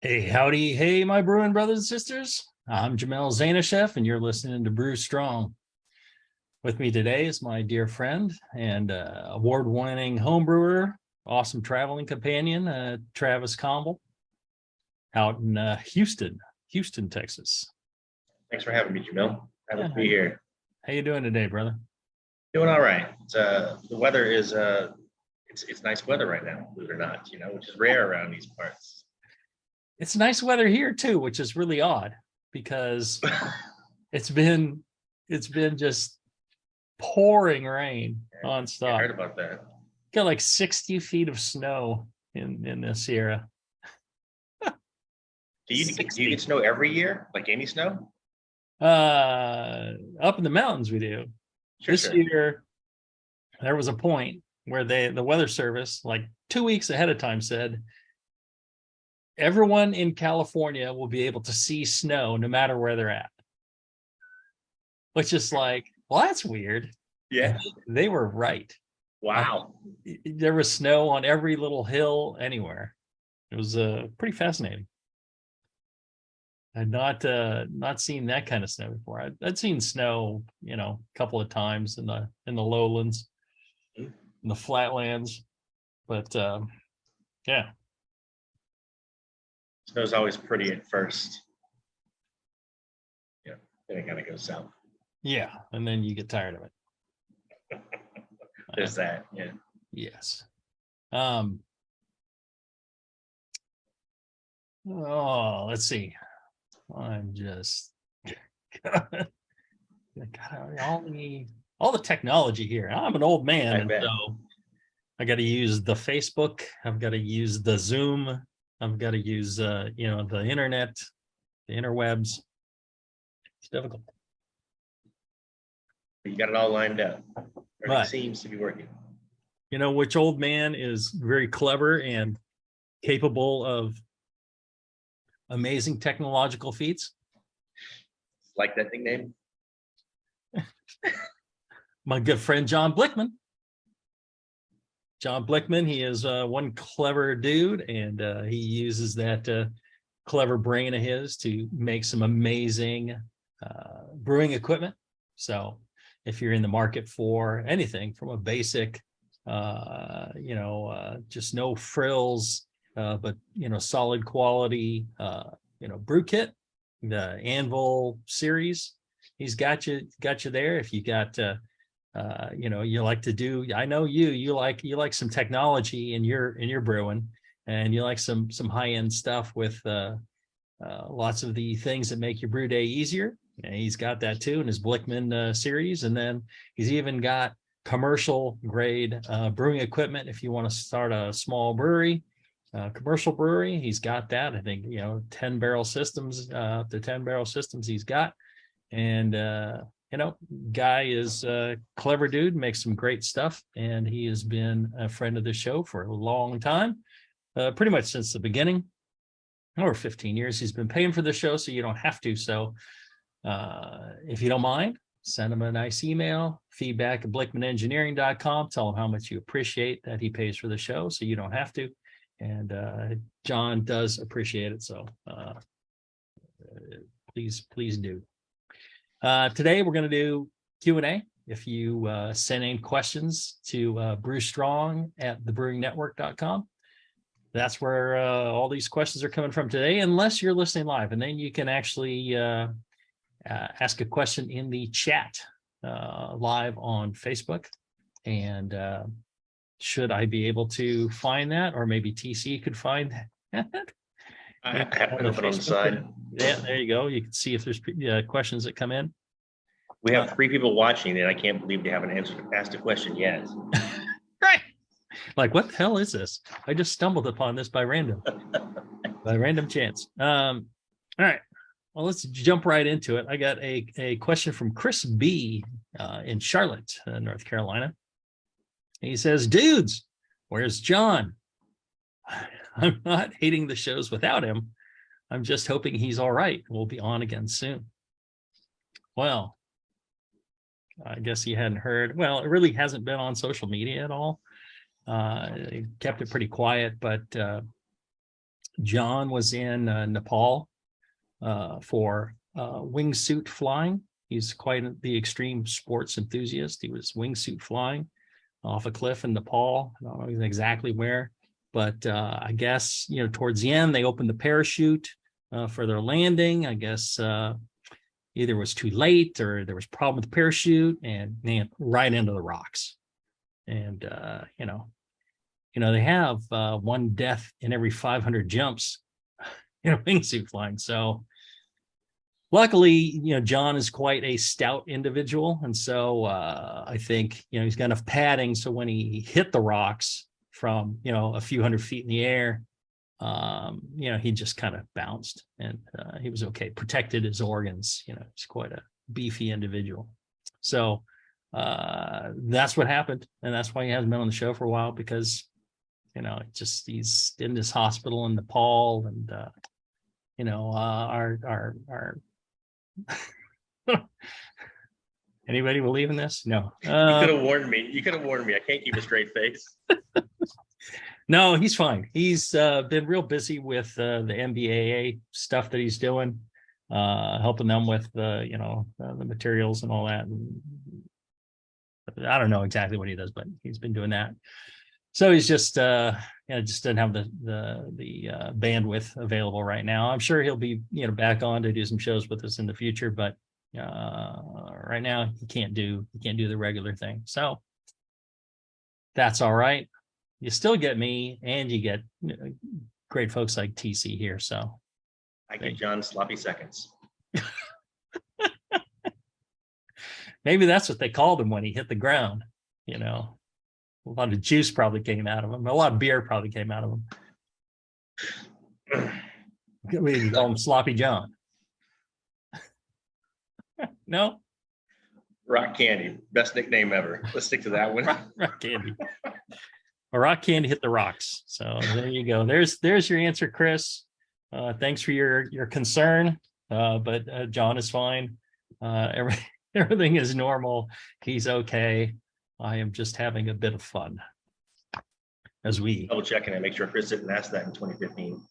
Hey, howdy. Hey, my brewing brothers and sisters. I'm Jamel Zainasheff, and you're listening to Brew Strong. With me today is my dear friend and award-winning homebrewer, awesome traveling companion, Travis Combel, out in Houston, Texas. Thanks for having me, Jamil. Happy Yeah, to be here. how you doing today, brother? Doing all right. The weather is it's nice weather right now, believe it or not, which is rare around these parts. It's nice weather here too, which is really odd because it's been just pouring rain I nonstop. heard about that. Got like 60 feet of snow in the Sierra. Do you get snow every year? Like any snow? Up in the mountains we do. This year there was a point where the weather service, like 2 weeks ahead of time, said everyone in California will be able to see snow no matter where they're at. Which is like, well, that's weird. Yeah. They were right. Wow. There was snow on every little hill anywhere. It was pretty fascinating. I'd not seen that kind of snow before. I'd seen snow, a couple of times in the lowlands, in the flatlands, but yeah. Snow's always pretty at first. Yeah, then it kind of goes south. Yeah, and then you get tired of it. There's that. Yeah. Yes. Oh, let's see. I'm just God, all the technology here. I'm an old man, and so I got to use the Facebook. I've got to use the Zoom. I've got to use the internet, the interwebs. It's difficult. You got it all lined up. But it seems to be working. You know which old man is very clever and capable of amazing technological feats? Like that nickname? My good friend John Blickman. John Blickman, he is one clever dude, and he uses that clever brain of his to make some amazing brewing equipment. So if you're in the market for anything from a basic, just no frills, but solid quality, brew kit, the Anvil series, he's got you there. If you got you like to do, I know you like some technology in your brewing, and you like some high-end stuff with lots of the things that make your brew day easier. And he's got that too in his Blickman series. And then he's even got commercial grade brewing equipment if you want to start a small brewery, commercial brewery. He's got that. I think 10 barrel systems, up to 10 barrel systems he's got. And guy is a clever dude, makes some great stuff, and he has been a friend of the show for a long time, pretty much since the beginning. Over 15 years he's been paying for the show, so you don't have to. So if you don't mind, send him a nice email, feedback@blickmanengineering.com. Tell him how much you appreciate that he pays for the show, so you don't have to. And John does appreciate it, so please do. Today we're going to do Q&A. If you send in questions to brewstrong@thebrewingnetwork.com, that's where all these questions are coming from today, unless you're listening live, and then you can actually ask a question in the chat live on Facebook. And should I be able to find that, or maybe TC could find that? I have it open on the side. Yeah, there you go. You can see if there's questions that come in. We have 3 people watching, and I can't believe they haven't asked a question yet. Right. Like, what the hell is this? I just stumbled upon this by random chance. All right. Well, let's jump right into it. I got a question from Chris B in Charlotte, North Carolina. He says, dudes, where's John? I'm not hating the shows without him. I'm just hoping he's all right. We'll be on again soon. Well, I guess he hadn't heard. Well, it really hasn't been on social media at all. He kept it pretty quiet, but John was in Nepal for wingsuit flying. He's quite the extreme sports enthusiast. He was wingsuit flying off a cliff in Nepal. I don't know exactly where, but I guess, towards the end, they opened the parachute for their landing. I guess either it was too late or there was a problem with the parachute, and right into the rocks. And, they have one death in every 500 jumps wingsuit flying. So luckily, John is quite a stout individual. And so I think, he's got enough padding. So when he hit the rocks from, a few hundred feet in the air, he just kind of bounced, and he was okay, protected his organs. He's quite a beefy individual. So that's what happened. And that's why he hasn't been on the show for a while, because, he's in this hospital in Nepal, and, our anybody believe in this? No. You could have warned me. I can't keep a straight face. No, he's fine. He's been real busy with the MBAA stuff that he's doing, helping them with the materials and all that. And I don't know exactly what he does, but he's been doing that. So he's just just doesn't have the bandwidth available right now. I'm sure he'll be back on to do some shows with us in the future, but right now he can't do the regular thing. So that's all right. You still get me, and you get great folks like TC here. So I get John sloppy seconds. Maybe that's what they called him when he hit the ground. A lot of juice probably came out of him. A lot of beer probably came out of him. We can call him Sloppy John. No? Rock Candy, best nickname ever. Let's stick to that one. Rock Candy. A rock candy hit the rocks. So there you go. There's your answer, Chris. Thanks for your concern. But John is fine. Everything is normal. He's okay. I am just having a bit of fun as we double checking and make sure Chris didn't ask that in 2015.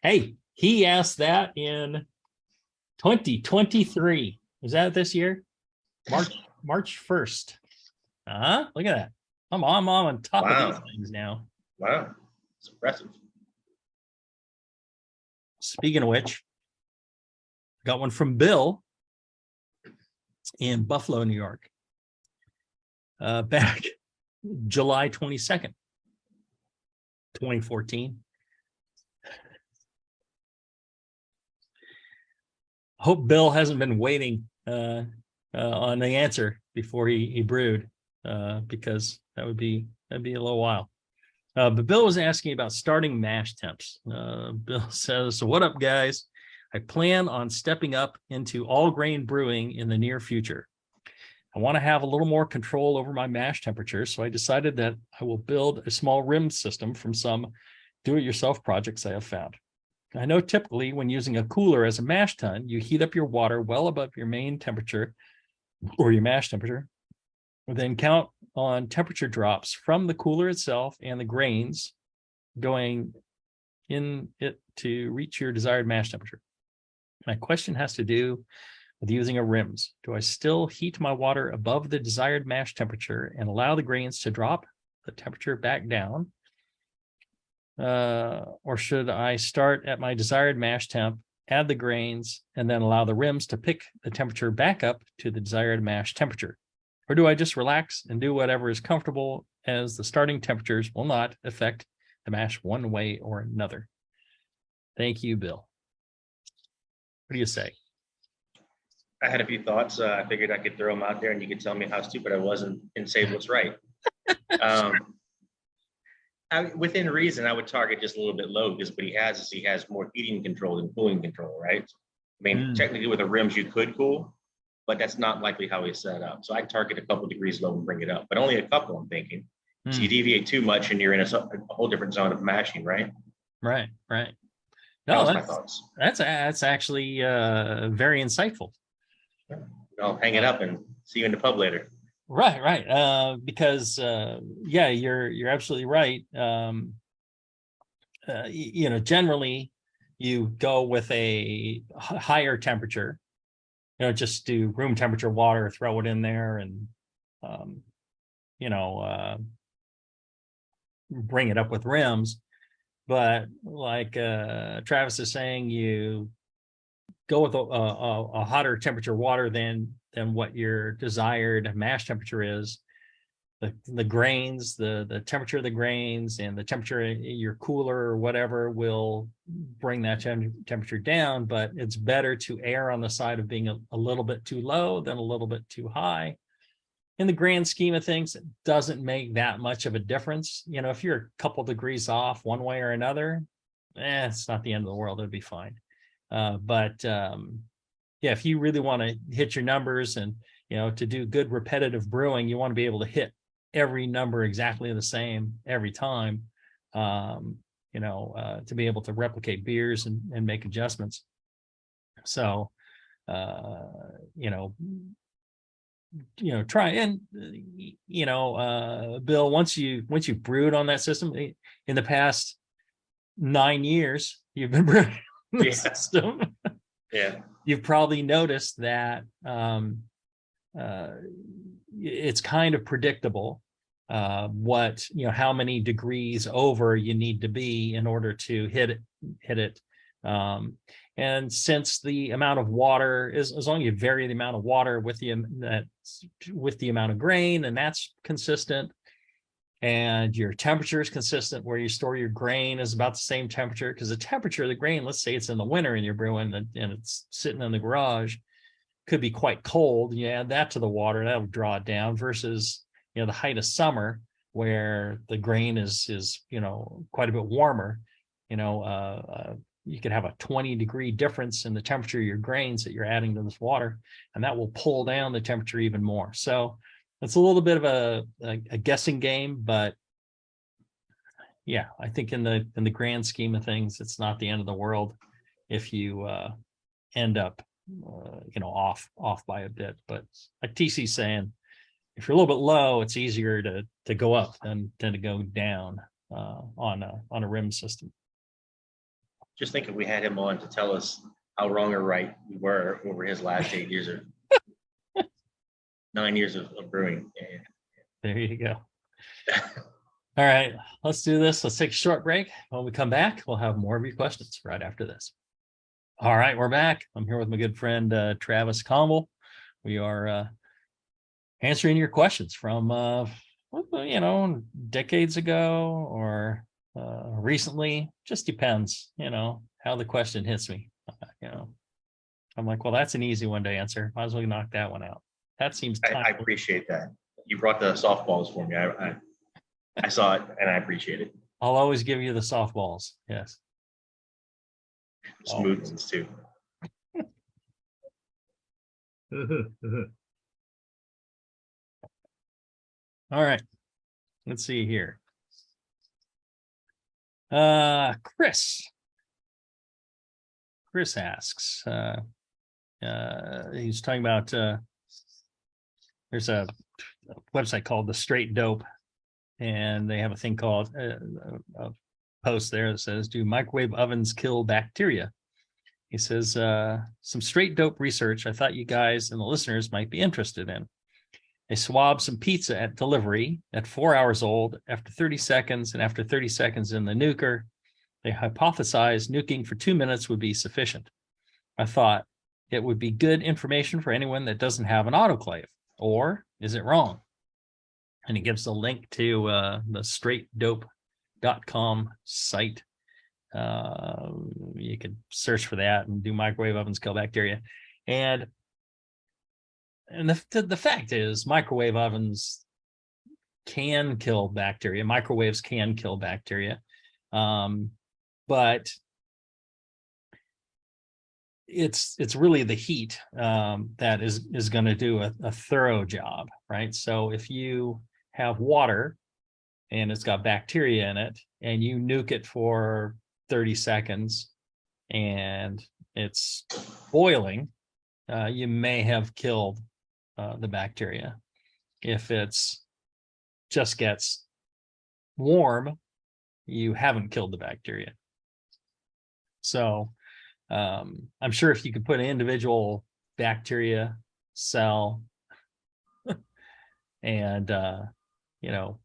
Hey, he asked that in 2023. Is that this year? March 1st. Look at that. I'm on top of these things now. Wow, it's impressive. Speaking of which, got one from Bill in Buffalo, New York. Back July 22nd, 2014. Hope Bill hasn't been waiting on the answer before he brewed, because that'd be a little while. But Bill was asking about starting mash temps. Bill says, "So what up, guys? I plan on stepping up into all grain brewing in the near future. I want to have a little more control over my mash temperature, so I decided that I will build a small rim system from some do-it-yourself projects I have found. I know typically when using a cooler as a mash tun, you heat up your water well above your main temperature or your mash temperature, then count on temperature drops from the cooler itself and the grains going in it to reach your desired mash temperature. My question has to do with using a rims. Do I still heat my water above the desired mash temperature and allow the grains to drop the temperature back down? Or should I start at my desired mash temp, add the grains, and then allow the rims to pick the temperature back up to the desired mash temperature? Or do I just relax and do whatever is comfortable, as the starting temperatures will not affect the mash one way or another? Thank you, Bill." What do you say? I had a few thoughts. I figured I could throw them out there and you could tell me how stupid I was and say what's right. Within reason, I would target just a little bit low, because what he has more heating control than cooling control, right? I mean, technically with the rims, you could cool, but that's not likely how he's set up. So I target a couple degrees low and bring it up, but only a couple, I'm thinking. So you deviate too much and you're in a whole different zone of mashing, right? Right. No, No, my thoughts. That's actually very insightful. I'll hang it up and see you in the pub later. Right. Because you're absolutely right. generally you go with a higher temperature, just do room temperature water, throw it in there, and um, bring it up with rims. But like Travis is saying, you go with a hotter temperature water than what your desired mash temperature is. The grains, the temperature of the grains and the temperature in your cooler or whatever will bring that temperature down, but it's better to err on the side of being a little bit too low than a little bit too high. In the grand scheme of things, it doesn't make that much of a difference. If you're a couple degrees off one way or another, it's not the end of the world. It'll be fine. But yeah, if you really want to hit your numbers and, to do good repetitive brewing, you want to be able to hit every number exactly the same every time, to be able to replicate beers and make adjustments. So, try and, Bill, once you brewed on that system in the past 9 years, you've been brewing the system. Yeah. You've probably noticed that it's kind of predictable what, how many degrees over you need to be in order to hit it. And since the amount of water is, as long as you vary the amount of water with the amount of grain, and that's consistent, and your temperature is consistent, where you store your grain is about the same temperature, because the temperature of the grain, let's say it's in the winter and you're brewing and it's sitting in the garage, could be quite cold. You add that to the water, that'll draw it down, versus the height of summer where the grain is quite a bit warmer. You could have a 20-degree difference in the temperature of your grains that you're adding to this water, and that will pull down the temperature even more. So it's a little bit of a guessing game, but yeah, I think in the grand scheme of things, it's not the end of the world if you end up off by a bit. But like TC's saying, if you're a little bit low, it's easier to go up than to go down on a rim system. Just think if we had him on to tell us how wrong or right we were over his last 8 years or 9 years of brewing. Yeah. There you go. All right, let's do this. Let's take a short break. When we come back, we'll have more of your questions right after this. All right, we're back. I'm here with my good friend, Travis Combel. We are answering your questions from, decades ago or recently. Just depends, how the question hits me. I'm like, well, that's an easy one to answer. Might as well knock that one out. That seems I appreciate that. You brought the softballs for me. I saw it and I appreciate it. I'll always give you the softballs. Yes. Smooth ones too. All right. Let's see here. Chris asks, he's talking about there's a website called The Straight Dope, and they have a thing called a post there that says, do microwave ovens kill bacteria? He says, some straight dope research I thought you guys and the listeners might be interested in. They swabbed some pizza at delivery at 4 hours old after 30 seconds, and after 30 seconds in the nuker, they hypothesized nuking for 2 minutes would be sufficient. I thought it would be good information for anyone that doesn't have an autoclave. Or is it wrong? And he gives a link to the straightdope.com site. You could search for that and do microwave ovens kill bacteria. And the fact is, microwave ovens can kill bacteria. Microwaves can kill bacteria. But it's really the heat that is going to do a thorough job, right? So if you have water and it's got bacteria in it, and you nuke it for 30 seconds and it's boiling, you may have killed the bacteria. If it's just gets warm, you haven't killed the bacteria. So I'm sure if you could put an individual bacteria cell and you know,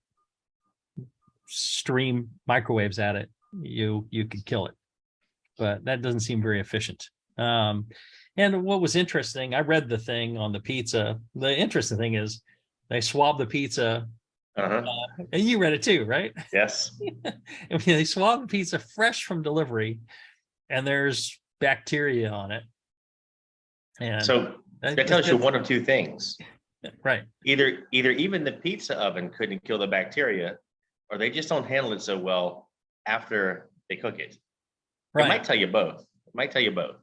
stream microwaves at it, you could kill it, but that doesn't seem very efficient. And what was interesting, I read the thing on the pizza. The interesting thing is they swab the pizza, and you read it too, right? Yes. I mean, they swab the pizza fresh from delivery, and there's bacteria on it. And so that tells you one of two things. Right. Either even the pizza oven couldn't kill the bacteria, or they just don't handle it so well after they cook it. Right. It might tell you both.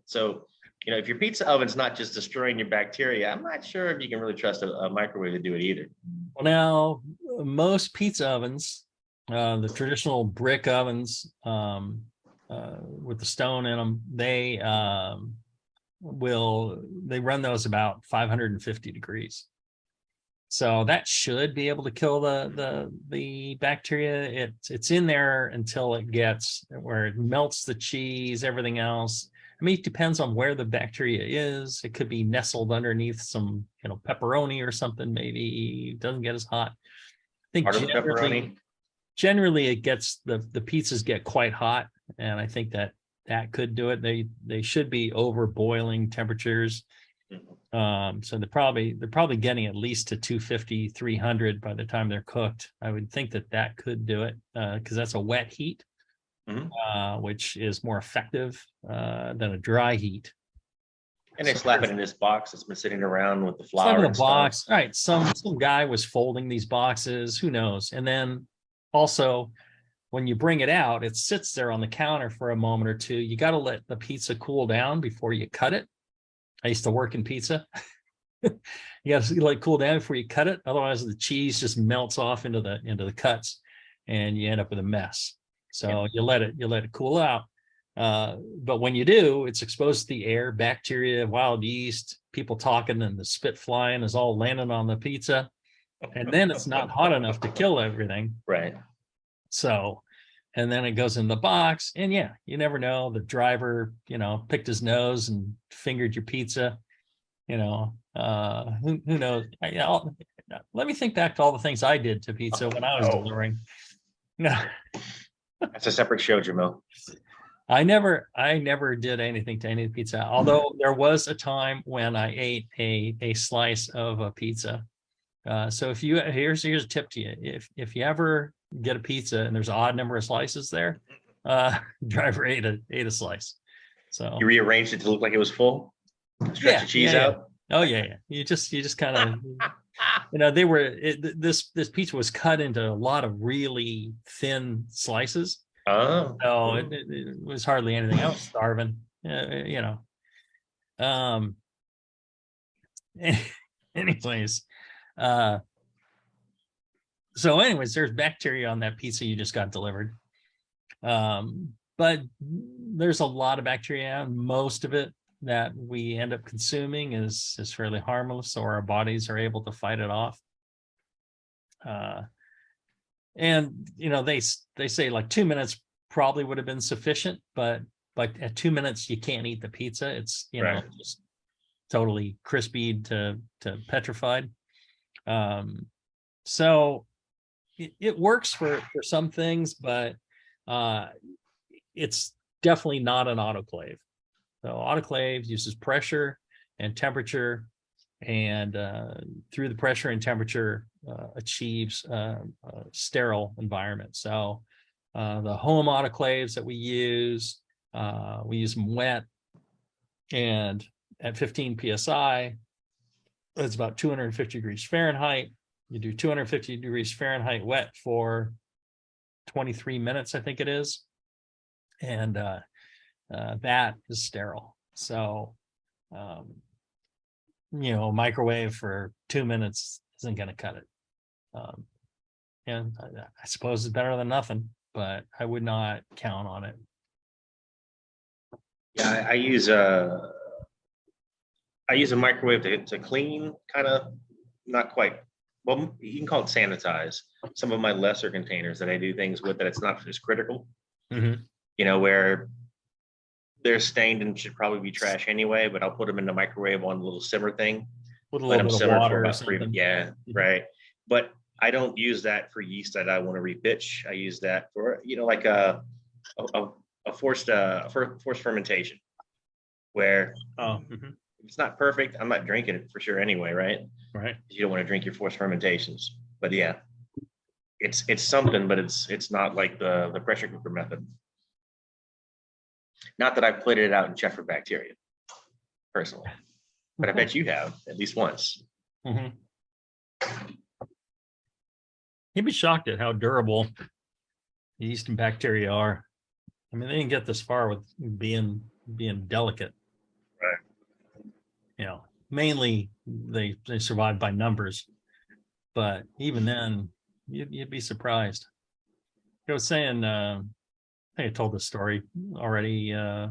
So, you know, if your pizza oven's not just destroying your bacteria, I'm not sure if you can really trust a microwave to do it either. Well, now, most pizza ovens, the traditional brick ovens with the stone in them, they run those about 550 degrees. So that should be able to kill the bacteria. It's in there until it gets where it melts the cheese, everything else. I mean, it depends on where the bacteria is. It could be nestled underneath some, you know, pepperoni or something. Maybe it doesn't get as hot. I think generally it gets the pizzas get quite hot, and I think that could do it. They should be over boiling temperatures. So they're probably getting at least to 250, 300 by the time they're cooked. I would think that could do it because that's a wet heat, which is more effective than a dry heat. And they slap it in this box that's been sitting around with the flour and box. Stuff. All right, some guy was folding these boxes. Who knows? And then also, when you bring it out, it sits there on the counter for a moment or two. You got to let the pizza cool down before you cut it. I used to work in pizza. You got to let it cool down before you cut it. Otherwise, the cheese just melts off into the cuts, and you end up with a mess. So you let it cool out. But when you do, it's exposed to the air, bacteria, wild yeast, people talking, and the spit flying is all landing on the pizza. And then it's not hot enough to kill everything. Right. So, and then it goes in the box, and yeah, you never know. The driver, you know, picked his nose and fingered your pizza. You know, who knows? Let me think back to all the things I did to pizza when I was delivering. No, that's a separate show, Jamil. I never did anything to any pizza. Although there was a time when I ate a slice of a pizza. So if you here's a tip to you: if you ever get a pizza and there's an odd number of slices there, driver ate a slice. So you rearranged it to look like it was full. Stretch the cheese out. Oh yeah. You just kind of, you know, this pizza was cut into a lot of really thin slices. Oh, so it was hardly anything. I was starving, you know. Anyways, so anyways, there's bacteria on that pizza you just got delivered. But there's a lot of bacteria, and most of it that we end up consuming is fairly harmless, or our bodies are able to fight it off. And you know, they say like 2 minutes probably would have been sufficient, but at 2 minutes you can't eat the pizza. It's, you know, just totally crispied to petrified. So it works for some things, but it's definitely not an autoclave. So autoclave uses pressure and temperature, and through the pressure and temperature achieves a sterile environment. So the home autoclaves that we use them wet, and at 15 psi, it's about 250 degrees Fahrenheit. You do 250 degrees Fahrenheit wet for 23 minutes, I think it is. And that is sterile. So, you know, microwave for 2 minutes isn't going to cut it. And I suppose it's better than nothing, but I would not count on it. Yeah, I use a microwave to clean, kind of, not quite well, you can call it sanitize. Some of my lesser containers that I do things with that it's not as critical, Mm-hmm. where they're stained and should probably be trash anyway, but I'll put them in the microwave on a little simmer thing, With a let little them bit of simmer for water or about 3 something. minutes. Yeah, right. But I don't use that for yeast that I want to repitch. I use that for, like a, a forced fermentation where Oh, mm-hmm. it's not perfect. I'm not drinking it for sure anyway, right? Right. You don't want to drink your forced fermentations. But yeah, it's something, but it's not like the pressure cooker method. Not that I've played it out in Sheffer bacteria personally, but I bet you have at least once. Mm-hmm. You'd be shocked at how durable yeast and bacteria are. I mean, they didn't get this far with being delicate. Right. Mainly they survive by numbers, but even then, you'd be surprised. I was saying, I think I told this story already. I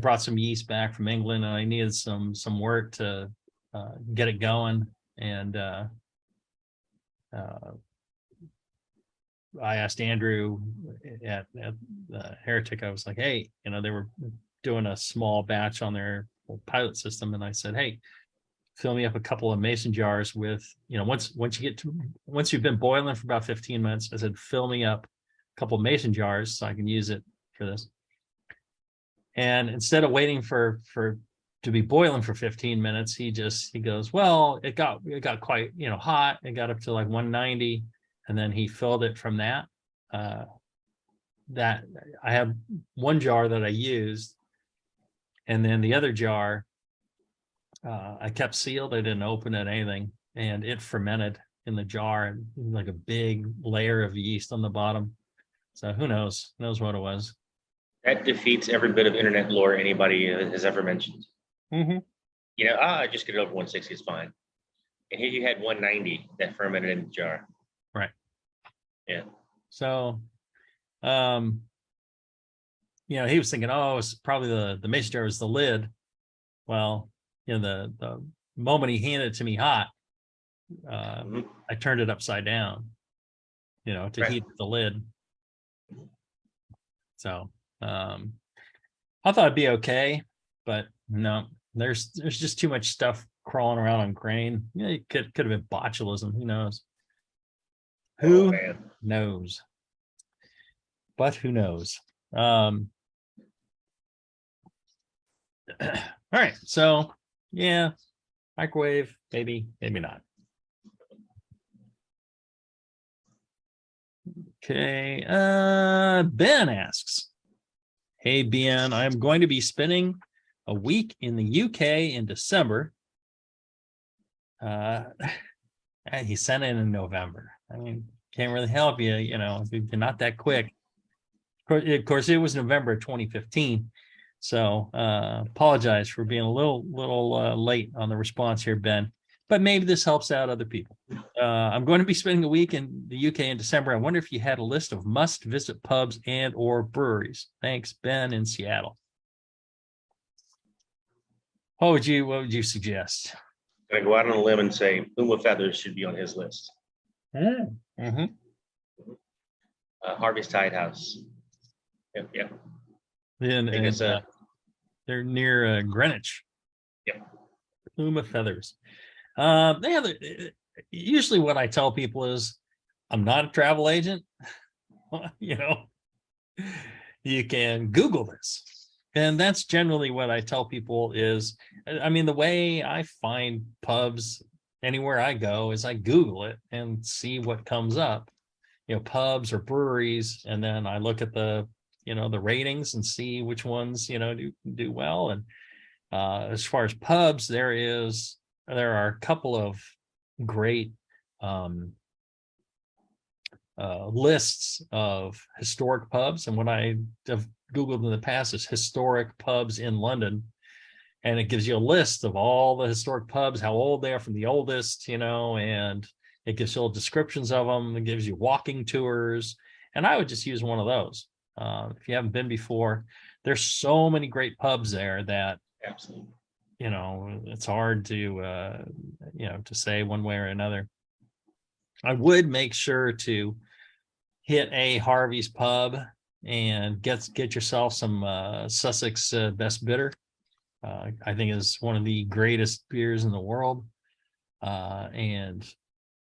brought some yeast back from England, and I needed some work to get it going, and I asked Andrew at Heretic. I was like, hey, they were doing a small batch on their pilot system, and I said, hey, fill me up a couple of mason jars with, once you've been boiling for about 15 minutes, I said, fill me up a couple of mason jars so I can use it for this. And instead of waiting for to be boiling for 15 minutes, he goes, well, it got quite, hot. It got up to like 190. And then he filled it from that. That I have one jar that I used. And then the other jar, I kept sealed. I didn't open it, anything. And it fermented in the jar, and like a big layer of yeast on the bottom. So who knows what it was. That defeats every bit of internet lore anybody has ever mentioned. Mm-hmm. Just get it over 160 is fine. And here you had 190 that fermented in the jar. Right. Yeah. So, he was thinking, oh, it's probably the mason jar was the lid. Well, the moment he handed it to me hot, I turned it upside down, to heat the lid. So, I thought it'd be okay, but no, there's just too much stuff crawling around on grain. It could have been botulism. Who knows? Who knows? But who knows? All right. So yeah, microwave, maybe not. Okay. Ben asks, hey Ben, I'm going to be spending a week in the UK in December. And he sent it in November. I mean, can't really help you, if you're not that quick. Of course, it was November 2015. So apologize for being a little late on the response here, Ben. But maybe this helps out other people. I'm going to be spending a week in the UK in December. I wonder if you had a list of must-visit pubs and or breweries. Thanks, Ben in Seattle. What would you suggest? I'm going to go out on a limb and say Uma Feathers should be on his list. Mm-hmm. Harvey's Tide House. Yeah. And they're near Greenwich. Yep. Uma Feathers. They have usually what I tell people is I'm not a travel agent. You can Google this. And that's generally what I tell people is, I mean, the way I find pubs anywhere I go is I Google it and see what comes up, pubs or breweries. And then I look at the ratings and see which ones, do well. And as far as pubs, there are a couple of great lists of historic pubs. And what I have Googled in the past is historic pubs in London. And it gives you a list of all the historic pubs, how old they are from the oldest, and it gives you little descriptions of them. It gives you walking tours. And I would just use one of those. If you haven't been before, there's so many great pubs there that absolutely, it's hard to to say one way or another. I would make sure to hit a Harvey's Pub and get yourself some Sussex Best Bitter. I think is one of the greatest beers in the world, and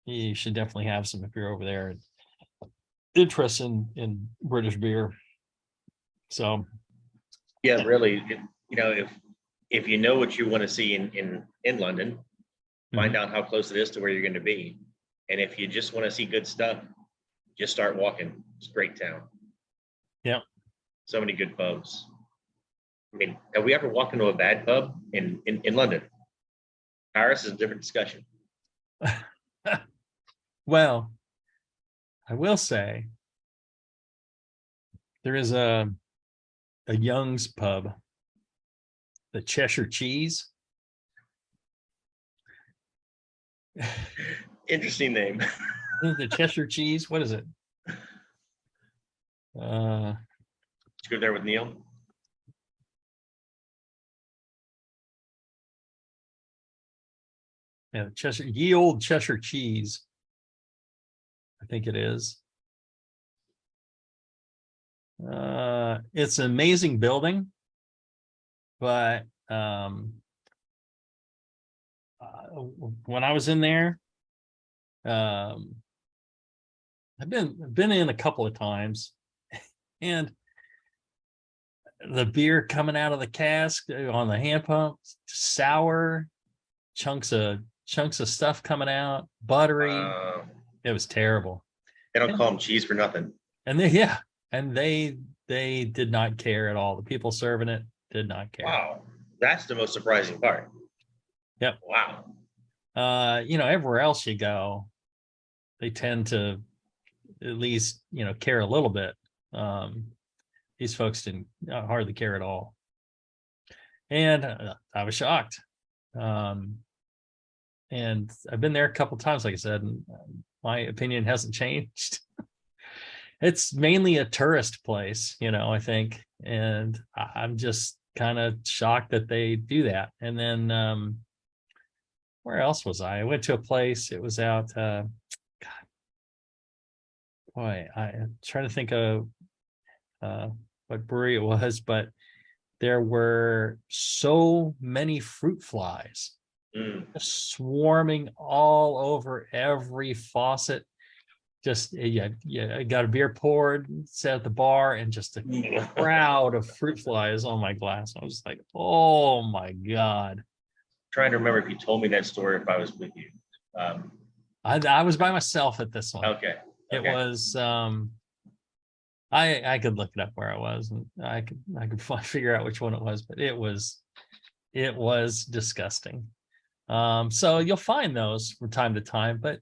you should definitely have some if you're over there and interested in British beer. So, yeah, really, if you know what you want to see in London, find out how close it is to where you're going to be, and if you just want to see good stuff, just start walking. It's a great town. Yeah. So many good pubs. I mean, have we ever walked into a bad pub in London? Paris is a different discussion. Well, I will say there is a Young's pub, the Cheshire Cheese. Interesting name. The Cheshire Cheese. What is it? Did you go there with Neil? Yeah, Ye Old Cheshire Cheese. I think it is. It's an amazing building, but when I was in there, I've been in a couple of times, and the beer coming out of the cask on the hand pump, sour, chunks of stuff coming out, buttery. It was terrible. They don't call them cheese for nothing. And they did not care at all. The people serving it did not care. Wow, that's the most surprising part. Yep. Wow. Everywhere else you go, they tend to at least care a little bit. These folks didn't hardly care at all, and I was shocked. And I've been there a couple times, like I said, and my opinion hasn't changed. It's mainly a tourist place, I think, and I'm just kind of shocked that they do that. And then where else was I? I went to a place. It was out. God, boy, I'm trying to think of what brewery it was, but there were so many fruit flies swarming all over every faucet. Just I got a beer poured, sat at the bar, and just a crowd of fruit flies on my glass. I was like, oh my God. Trying to remember if you told me that story, if I was with you. I was by myself at this one. Okay. It was I could look it up where I was, and I could figure out which one it was, but it was disgusting. So you'll find those from time to time, but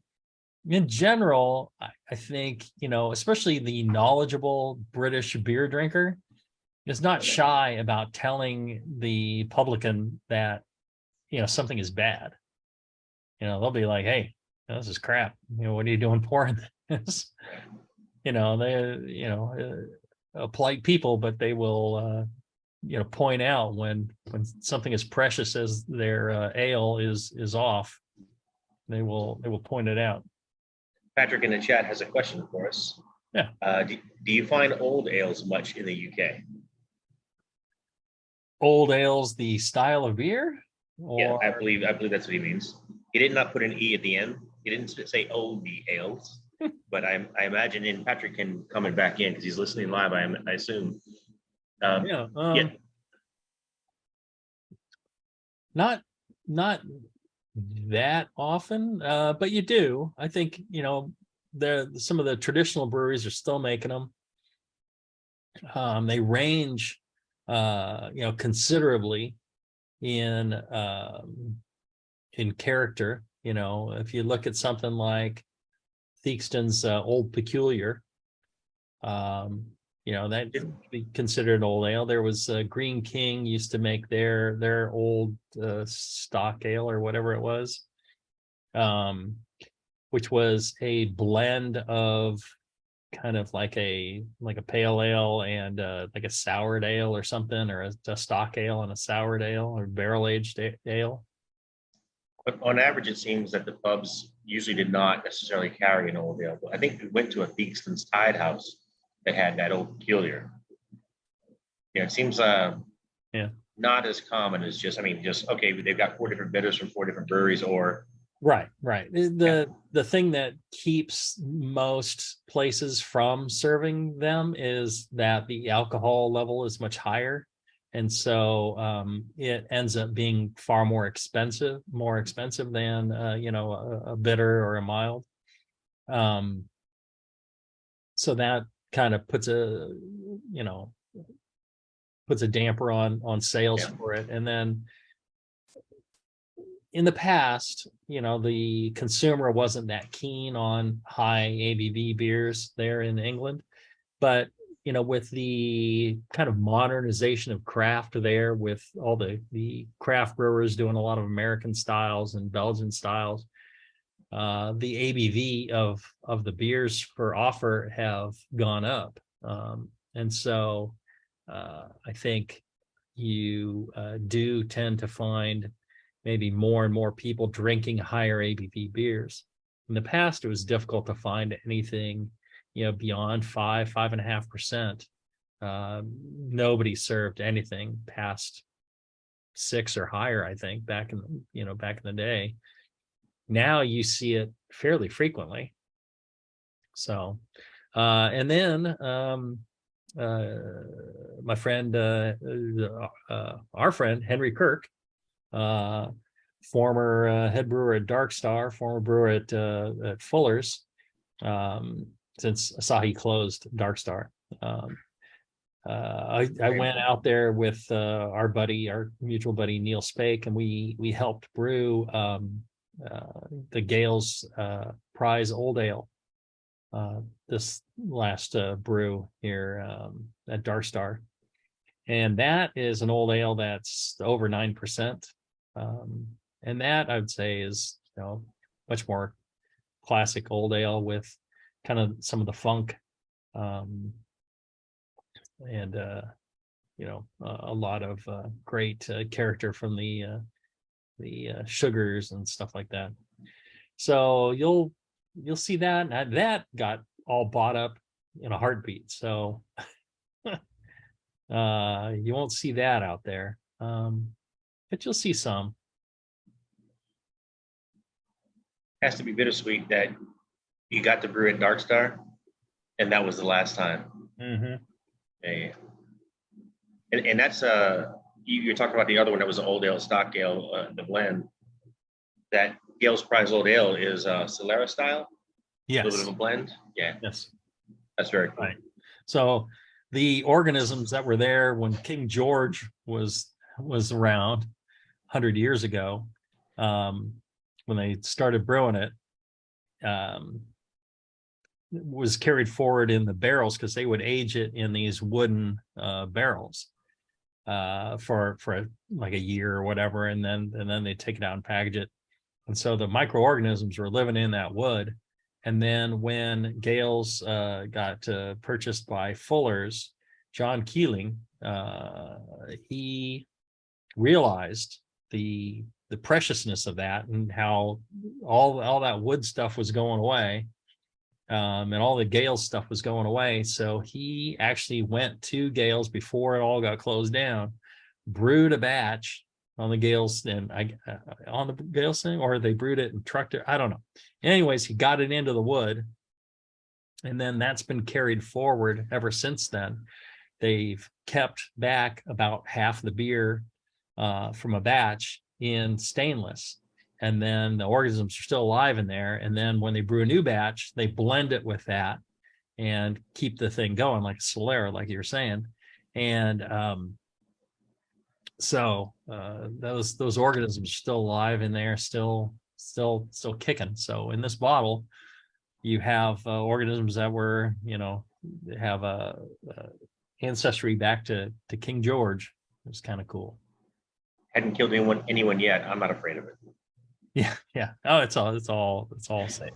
in general, I think, especially the knowledgeable British beer drinker is not shy about telling the publican that, something is bad. They'll be like, hey, this is crap. What are you doing pouring this? Polite people, but they will, point out when something as precious as their ale is off. They will point it out. Patrick in the chat has a question for us. Yeah. Do you find old ales much in the UK? Old ales, the style of beer? Yeah, I believe that's what he means. He did not put an E at the end. He didn't say old ales, but I imagine, and Patrick can comment back in because he's listening live, I assume. Not that often, but you do. I think some of the traditional breweries are still making them. They range considerably in character. If you look at something like Theakston's Old Peculiar, that be considered an old ale. There was Green King used to make their old stock ale or whatever it was, which was a blend of kind of like a pale ale and like a soured ale or something, or a stock ale and a soured ale or barrel aged ale. But on average, it seems that the pubs usually did not necessarily carry an old ale. I think we went to a Theakston's Tide House that had that old peculiar. Yeah, it seems Yeah. not as common as just, I mean, just, okay, they've got 4 different bitters from 4 different breweries, or Right. The thing that keeps most places from serving them is that the alcohol level is much higher. And so it ends up being far more expensive than a bitter or a mild. So that kind of puts a damper on sales for it. And then in the past, the consumer wasn't that keen on high ABV beers there in England, but with the kind of modernization of craft there, with all the craft brewers doing a lot of American styles and Belgian styles, the ABV of the beers for offer have gone up, and so I think you do tend to find maybe more and more people drinking higher ABV beers. In the past, it was difficult to find anything, beyond 5.5%. Nobody served anything past 6 or higher, I think, back in the day. Now you see it fairly frequently. So, and then my friend, our friend Henry Kirk, former head brewer at Dark Star, former brewer at Fuller's, since Asahi closed Dark Star. I went out there with our mutual buddy Neil Spake, and we helped brew the Gales Prize Old Ale this last brew here at Dark Star. And that is an old ale that's over 9%. And that I would say is, much more classic old ale with kind of some of the funk, and a lot of great character from the sugars and stuff like that. So you'll see that, and that got all bought up in a heartbeat. So you won't see that out there, but you'll see some. Has to be bittersweet that you got to brew at Dark Star, and that was the last time. Mm-hmm. Yeah. And that's you're talking about the other one that was an old ale, stock ale, the blend. That Gales Prize Old Ale is Solera style. Yes. A little bit of a blend. Yeah. Yes. That's very cool. Right. So the organisms that were there when King George was around 100 years ago, when they started brewing it, was carried forward in the barrels, because they would age it in these wooden barrels for like a year or whatever, and then they take it out and package it. And so the microorganisms were living in that wood. And then when Gales got purchased by Fuller's, John Keeling, he realized the preciousness of that, and how all that wood stuff was going away, and all the Gales stuff was going away. So he actually went to Gales before it all got closed down, brewed a batch on the Gales, and on the Gales thing, or they brewed it and trucked it, I don't know. Anyways, he got it into the wood, and then that's been carried forward ever since then. They've kept back about half the beer from a batch in stainless, and then the organisms are still alive in there. And then when they brew a new batch, they blend it with that and keep the thing going, like Solera, like you were saying. And so those organisms are still alive in there, still kicking. So in this bottle, you have organisms that were, have a ancestry back to King George. It was kind of cool. Hadn't killed anyone yet. I'm not afraid of it. Yeah. Oh, it's all safe.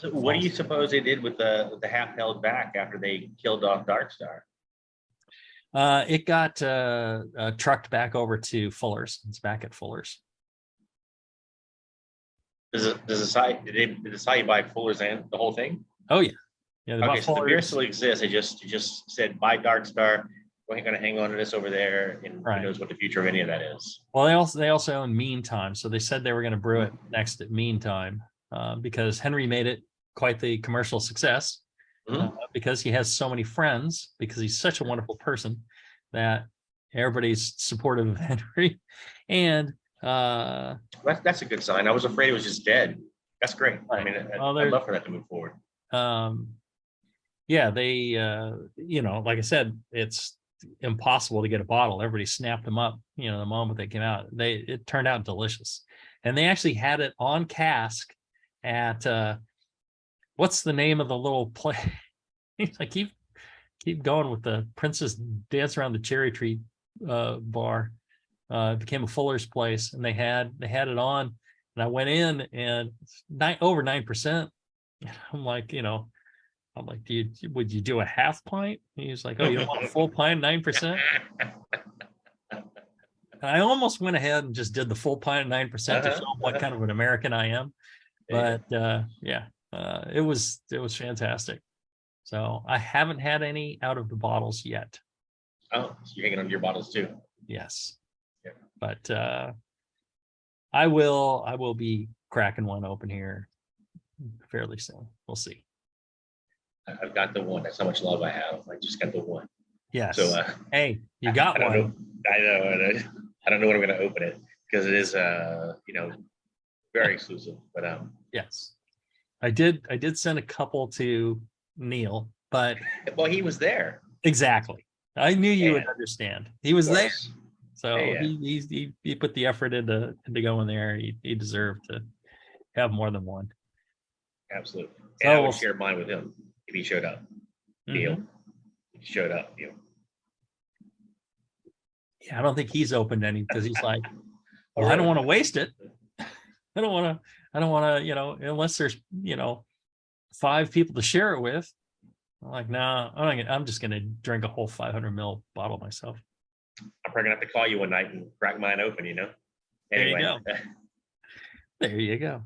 So what do you suppose they did with the half held back after they killed off Dark Star? It got trucked back over to Fuller's. It's back at Fuller's. Does the site did the site buy Fuller's and the whole thing? Oh yeah, yeah. Okay, so the beer still exists. It just said buy Dark Star. We're going to hang on to this over there, and who knows what the future of any of that is. Well, they also own Meantime, so they said they were going to brew it next at Meantime because Henry made it quite the commercial success because he has so many friends, because he's such a wonderful person that everybody's supportive of Henry. And that's a good sign. I was afraid it was just dead. That's great. Right. I mean, I'd love for that to move forward. Yeah, they like I said, it's impossible to get a bottle. Everybody snapped them up, the moment they came out. It turned out delicious. And they actually had it on cask at what's the name of the little place? I keep going with the Princess Dance Around the Cherry Tree bar. It became a Fuller's place, and they had it on, and I went in, and over 9%. I'm like, would you do a half pint? And he's like, oh, you don't want a full pint, 9%? And I almost went ahead and just did the full pint, 9%, to show them what kind of an American I am. But it was fantastic. So I haven't had any out of the bottles yet. Oh, so you're hanging on to your bottles too? Yes. Yeah. But I will be cracking one open here fairly soon. We'll see. I've got the one. That's how much love I have. I just got the one. Yes. So hey, you got one. I know. I don't know when I'm going to open it because it is very exclusive. But yes, I did send a couple to Neil, but well, he was there. Exactly. I knew you would understand. He was there, so he put the effort into going there. He deserved to have more than one. Absolutely. And I would share mine with him if he showed up. Neil, if he showed up. Yeah, I don't think he's opened any because he's like, well, I don't want to waste it. I don't want to, unless there's, 5 people to share it with. I'm like, nah, I'm just going to drink a whole 500 ml bottle myself. I'm probably going to have to call you one night and crack mine open, Anyway. There you go. There you go.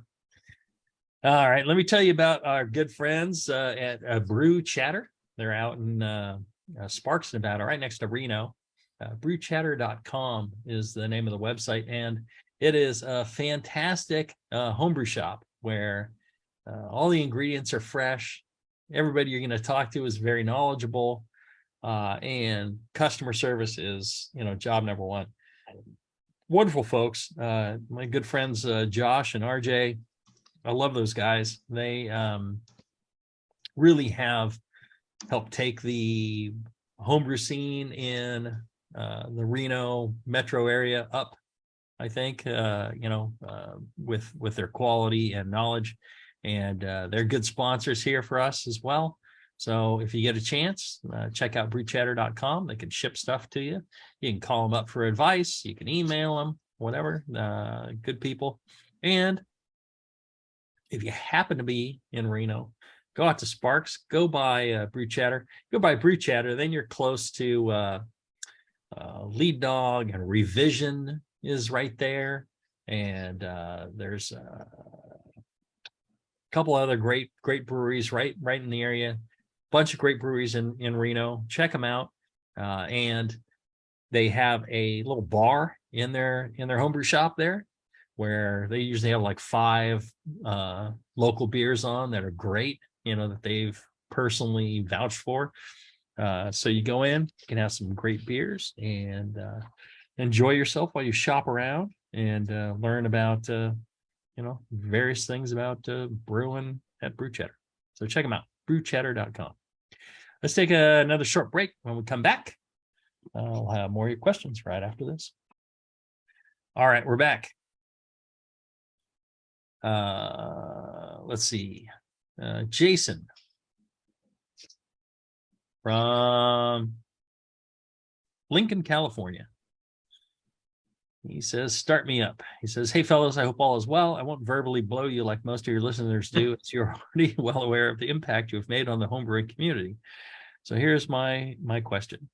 All right. Let me tell you about our good friends at Brew Chatter. They're out in Sparks, Nevada, right next to Reno. Brewchatter.com is the name of the website, and it is a fantastic homebrew shop where all the ingredients are fresh. Everybody you're going to talk to is very knowledgeable, and customer service is, job number one. Wonderful folks. My good friends Josh and RJ. I love those guys. They really have helped take the homebrew scene in the Reno metro area up, I think, with their quality and knowledge, and they're good sponsors here for us as well. So if you get a chance, check out brewchatter.com. They can ship stuff to you. You can call them up for advice. You can email them, whatever. Good people. And if you happen to be in Reno, go out to Sparks, go by Brew Chatter, then you're close to Lead Dog, and Revision is right there. And there's a couple other great breweries right in the area. Bunch of great breweries in Reno. Check them out. And they have a little bar in their homebrew shop there, where they usually have like 5 local beers on that are great, that they've personally vouched for. So you go in, you can have some great beers and enjoy yourself while you shop around and learn about, various things about brewing at Brew Chatter. So check them out, brewchatter.com. Let's take another short break. When we come back, I'll have more of your questions right after this. All right, we're back. Let's see. Jason from Lincoln, California. He says, start me up. He says, hey, fellows, I hope all is well. I won't verbally blow you like most of your listeners do, as you're already well aware of the impact you have made on the homebrewing community. So here's my question.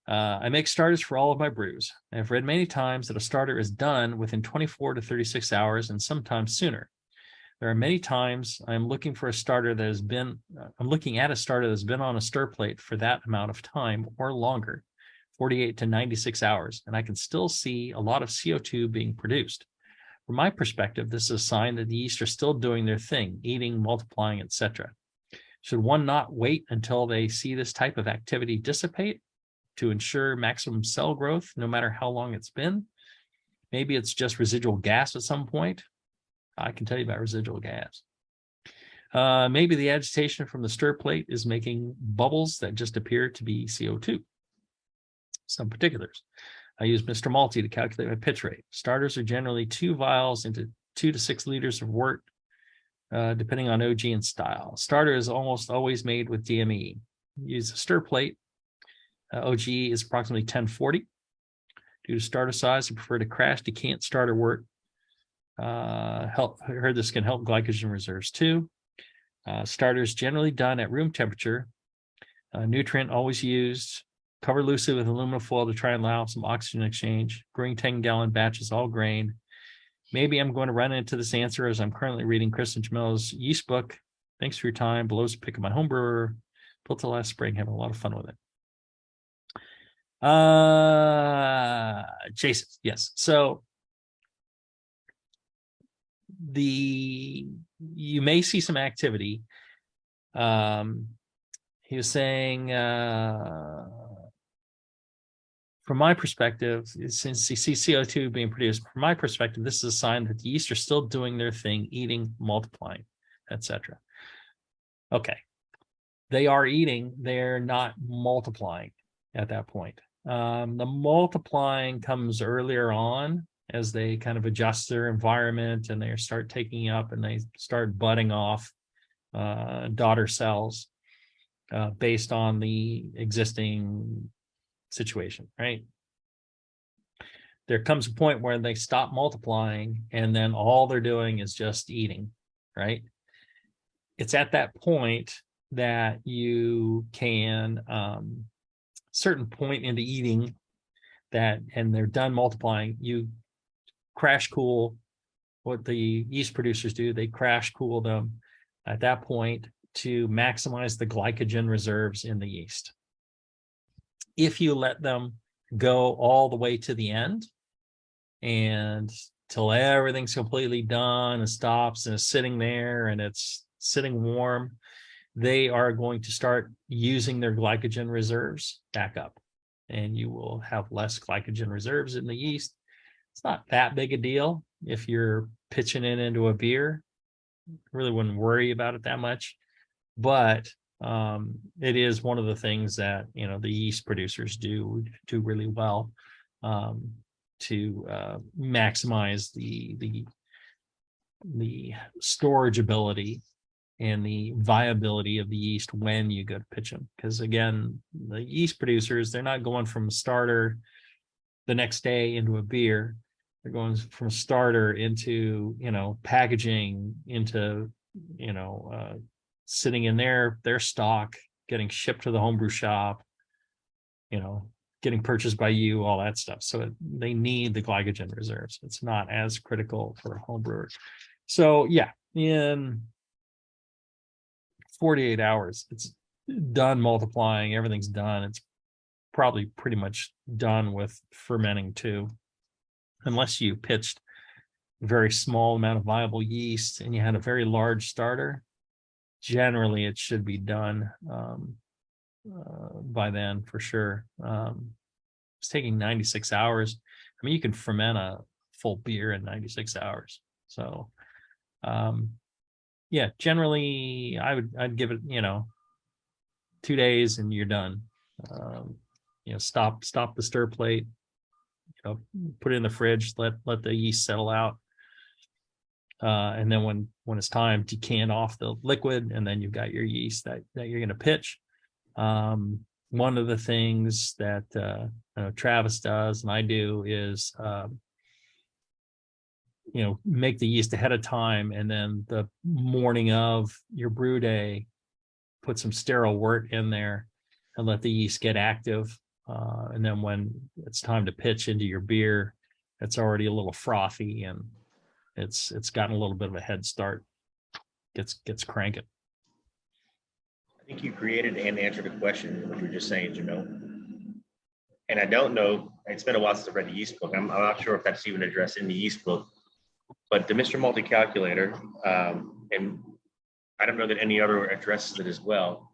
I make starters for all of my brews. I've read many times that a starter is done within 24 to 36 hours and sometimes sooner. There are many times I'm looking for a starter that has been, I'm looking at a starter that's been on a stir plate for that amount of time or longer, 48 to 96 hours, and I can still see a lot of CO2 being produced. From my perspective, this is a sign that the yeast are still doing their thing, eating, multiplying, etc. Should one not wait until they see this type of activity dissipate to ensure maximum cell growth, no matter how long it's been? Maybe it's just residual gas at some point. I can tell you about residual gas. Maybe the agitation from the stir plate is making bubbles that just appear to be CO2. Some particulars. I use Mr. Malty to calculate my pitch rate. Starters are generally 2 vials into 2 to 6 liters of wort, depending on OG and style. Starter is almost always made with DME. Use a stir plate. OG is approximately 1040. Due to starter size, I prefer to crash decant starter wort. I heard this can help glycogen reserves too. Starters generally done at room temperature. Nutrient always used. Cover loosely with aluminum foil to try and allow some oxygen exchange. Brewing 10-gallon batches, all grain. Maybe I'm going to run into this answer as I'm currently reading Kristen Jamel's yeast book. Thanks for your time. Below's a pick of my home brewer. Built it last spring, having a lot of fun with it. Jason, yes. So you may see some activity. He was saying, from my perspective, since you see CO2 being produced, from my perspective, this is a sign that the yeast are still doing their thing, eating, multiplying, etc. Okay. They are eating, they're not multiplying at that point. The multiplying comes earlier on as they kind of adjust their environment and they start taking up and they start budding off daughter cells based on the existing situation, right? There comes a point where they stop multiplying and then all they're doing is just eating, right? It's at that point that you can certain point into eating that, and they're done multiplying, you crash cool. What the yeast producers do, they crash cool them at that point to maximize the glycogen reserves in the yeast. If you let them go all the way to the end and till everything's completely done and stops and is sitting there and it's sitting warm, they are going to start using their glycogen reserves back up and you will have less glycogen reserves in the yeast. It's not that big a deal if you're pitching it into a beer. Really wouldn't worry about it that much, but it is one of the things that the yeast producers do really well to maximize the storage ability and the viability of the yeast when you go to pitch them. Because again, the yeast producers, they're not going from a starter the next day into a beer. They're going from a starter into packaging, into sitting in their stock, getting shipped to the homebrew shop, getting purchased by you, all that stuff. So they need the glycogen reserves. It's not as critical for a homebrewer. So yeah, in 48 hours, it's done multiplying. Everything's done. It's probably pretty much done with fermenting too, unless you pitched a very small amount of viable yeast and you had a very large starter. Generally, it should be done by then for sure. It's taking 96 hours. I mean, you can ferment a full beer in 96 hours. So, yeah, generally, I'd give it 2 days and you're done. Stop the stir plate. Put it in the fridge. Let the yeast settle out. And then when it's time, decant off the liquid, and then you've got your yeast that you're going to pitch. one of the things that Travis does and I do is make the yeast ahead of time, and then the morning of your brew day, put some sterile wort in there and let the yeast get active. And then when it's time to pitch into your beer, it's already a little frothy and it's gotten a little bit of a head start. Gets cranking. I think you created and answered a question, what you were just saying, Jamil. And I don't know, it's been a while since I've read the yeast book. I'm not sure if that's even addressed in the yeast book, but the Mr. Multi-Calculator, and I don't know that any other addresses it as well,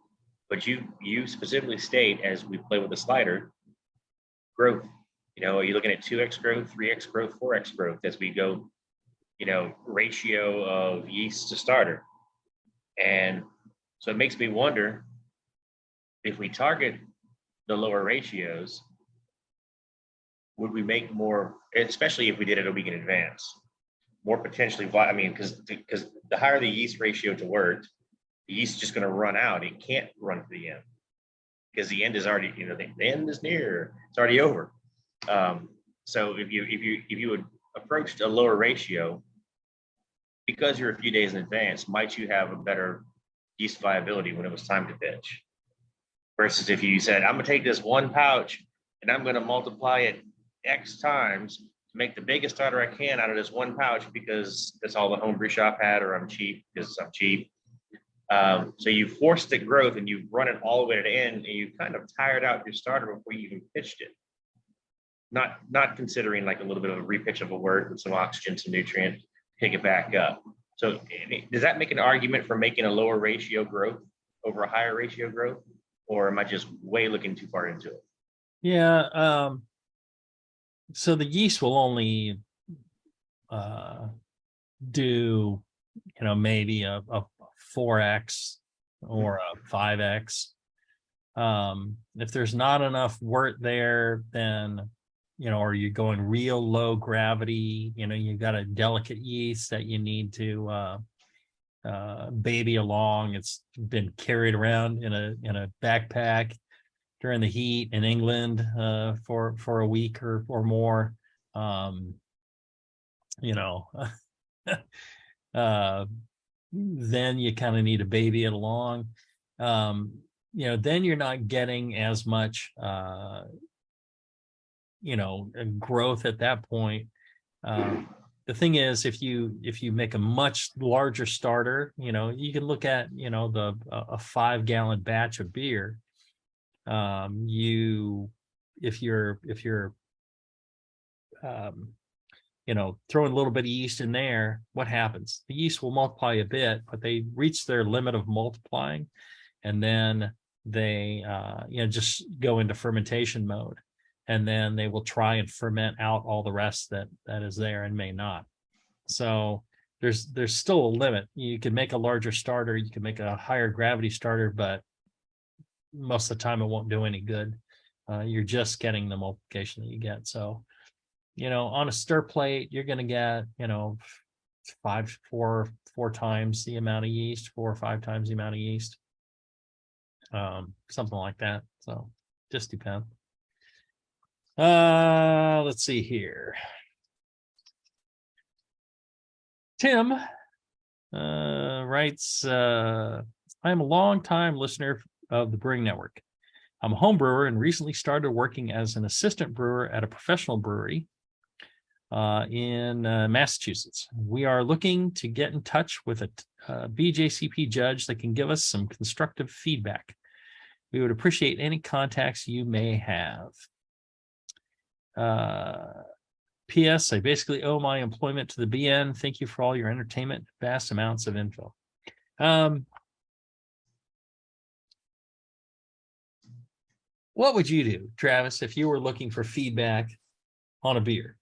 but you specifically state, as we play with the slider, growth. Are you looking at 2x growth, 3x growth, 4x growth as we go, ratio of yeast to starter? And so it makes me wonder if we target the lower ratios, would we make more, especially if we did it a week in advance, more potentially, because the higher the yeast ratio to wort, the yeast is just going to run out. It can't run to the end because the end is already, the end is near, it's already over. So if you would approach a lower ratio, because you're a few days in advance, might you have a better yeast viability when it was time to pitch? Versus if you said, I'm gonna take this one pouch and I'm gonna multiply it X times to make the biggest starter I can out of this one pouch because that's all the homebrew shop had, or I'm cheap because I'm cheap. So you forced the growth and you've run it all the way to the end, and you kind of tired out your starter before you even pitched it. Not considering like a little bit of a repitch of a wort with some oxygen, some nutrient, pick it back up. So does that make an argument for making a lower ratio growth over a higher ratio growth? Or am I just way looking too far into it? Yeah. So the yeast will only do, maybe a 4x or a 5x. If there's not enough wort there, then, or you're going real low gravity, you've got a delicate yeast that you need to baby along. It's been carried around in a backpack during the heat in England for a week or more. Then you kind of need to baby it along. Then you're not getting as much growth at that point. The thing is, if you make a much larger starter, you can look at a 5-gallon batch of beer. If you're throwing a little bit of yeast in there, what happens? The yeast will multiply a bit, but they reach their limit of multiplying, and then they just go into fermentation mode. And then they will try and ferment out all the rest that is there and may not. So there's still a limit. You can make a larger starter, you can make a higher gravity starter, but most of the time it won't do any good. You're just getting the multiplication that you get. So, on a stir plate, you're going to get, 4 times the amount of yeast, 4 or 5 times the amount of yeast, something like that. So just depends. Let's see here. Tim writes, I am a long-time listener of the Brewing Network. I'm a home brewer and recently started working as an assistant brewer at a professional brewery in Massachusetts. We are looking to get in touch with a BJCP judge that can give us some constructive feedback. We would appreciate any contacts you may have. P.S. I basically owe my employment to the BN. Thank you for all your entertainment, vast amounts of info. What would you do, Travis, if you were looking for feedback on a beer?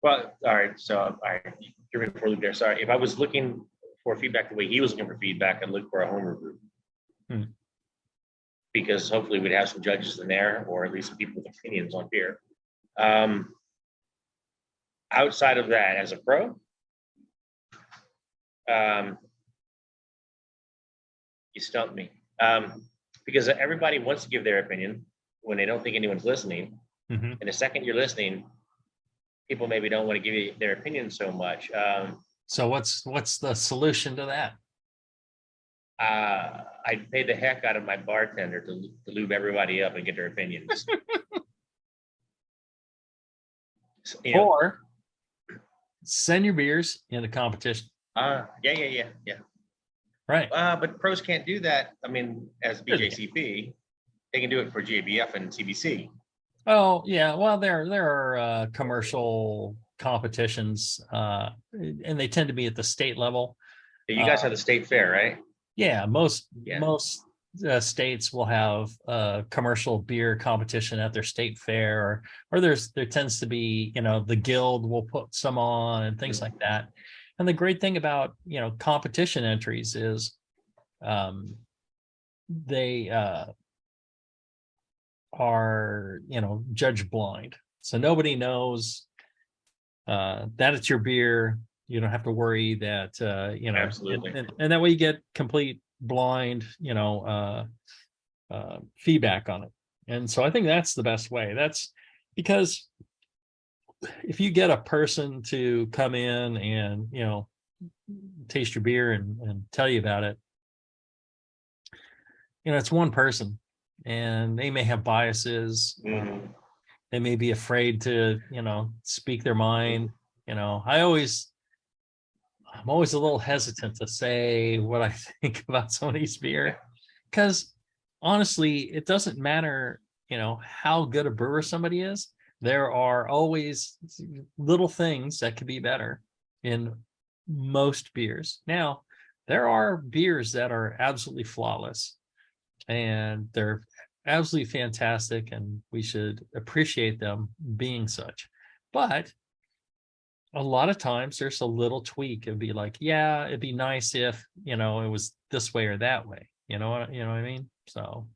Well, all right. So you're going to there. Sorry. If I was looking for feedback the way he was looking for feedback, I'd look for a home brew. Because hopefully we'd have some judges in there, or at least some people with opinions on beer. Outside of that, as a pro, you stumped me. because everybody wants to give their opinion when they don't think anyone's listening. Mhm. And the second you're listening, people maybe don't want to give you their opinion so much. So what's the solution to that? I'd pay the heck out of my bartender to lube everybody up and get their opinions. So, Or send your beers in a competition. Yeah. Right. But pros can't do that. I mean, as BJCP, they can do it for GABF and CBC. Oh yeah, well there are commercial competitions, and they tend to be at the state level. You guys have the state fair, right? Yeah, most states will have a commercial beer competition at their state fair, or there tends to be, the guild will put some on and things like that. And the great thing about competition entries is they are judged blind, so nobody knows that it's your beer. You don't have to worry that Absolutely. and that way you get complete blind feedback on it. And so I think that's the best way. That's because if you get a person to come in and taste your beer and tell you about it, it's one person, and they may have biases. Mm-hmm. They may be afraid to speak their mind. I'm always a little hesitant to say what I think about somebody's beer, because honestly, it doesn't matter, how good a brewer somebody is. There are always little things that could be better in most beers. Now, there are beers that are absolutely flawless, and they're absolutely fantastic, and we should appreciate them being such. But a lot of times there's a little tweak. It'd be like, yeah, it'd be nice if, it was this way or that way. You know what I mean? So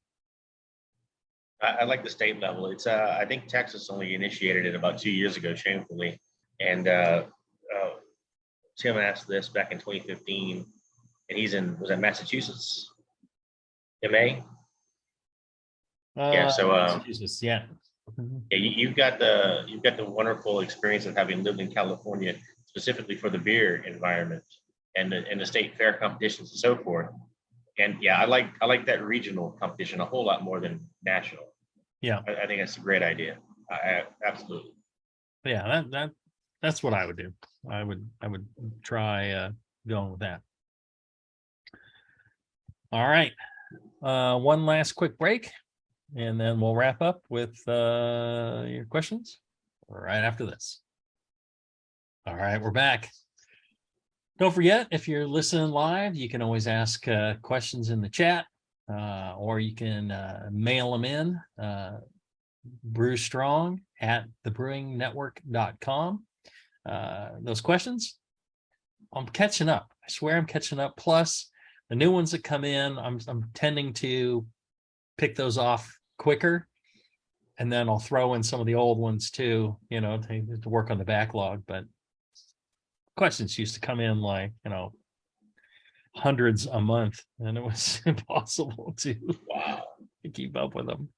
I like the state level. It's I think Texas only initiated it about 2 years ago, shamefully. And Tim asked this back in 2015, and was that Massachusetts? MA? Yeah. So Jesus, yeah. yeah, you've got the wonderful experience of having lived in California specifically for the beer environment and the state fair competitions and so forth. And yeah, I like that regional competition a whole lot more than national. Yeah. I think that's a great idea. Absolutely. Yeah, that's what I would do. I would try going with that. All right. One last quick break, and then we'll wrap up with your questions right after this. All right, we're back. Don't forget, if you're listening live, you can always ask questions in the chat, or you can mail them in, brewstrong@thebrewingnetwork.com. Those questions, I'm catching up. I swear I'm catching up. Plus, the new ones that come in, I'm tending to pick those off quicker, and then I'll throw in some of the old ones too, to work on the backlog. But questions used to come in like hundreds a month, and it was impossible to keep up with them.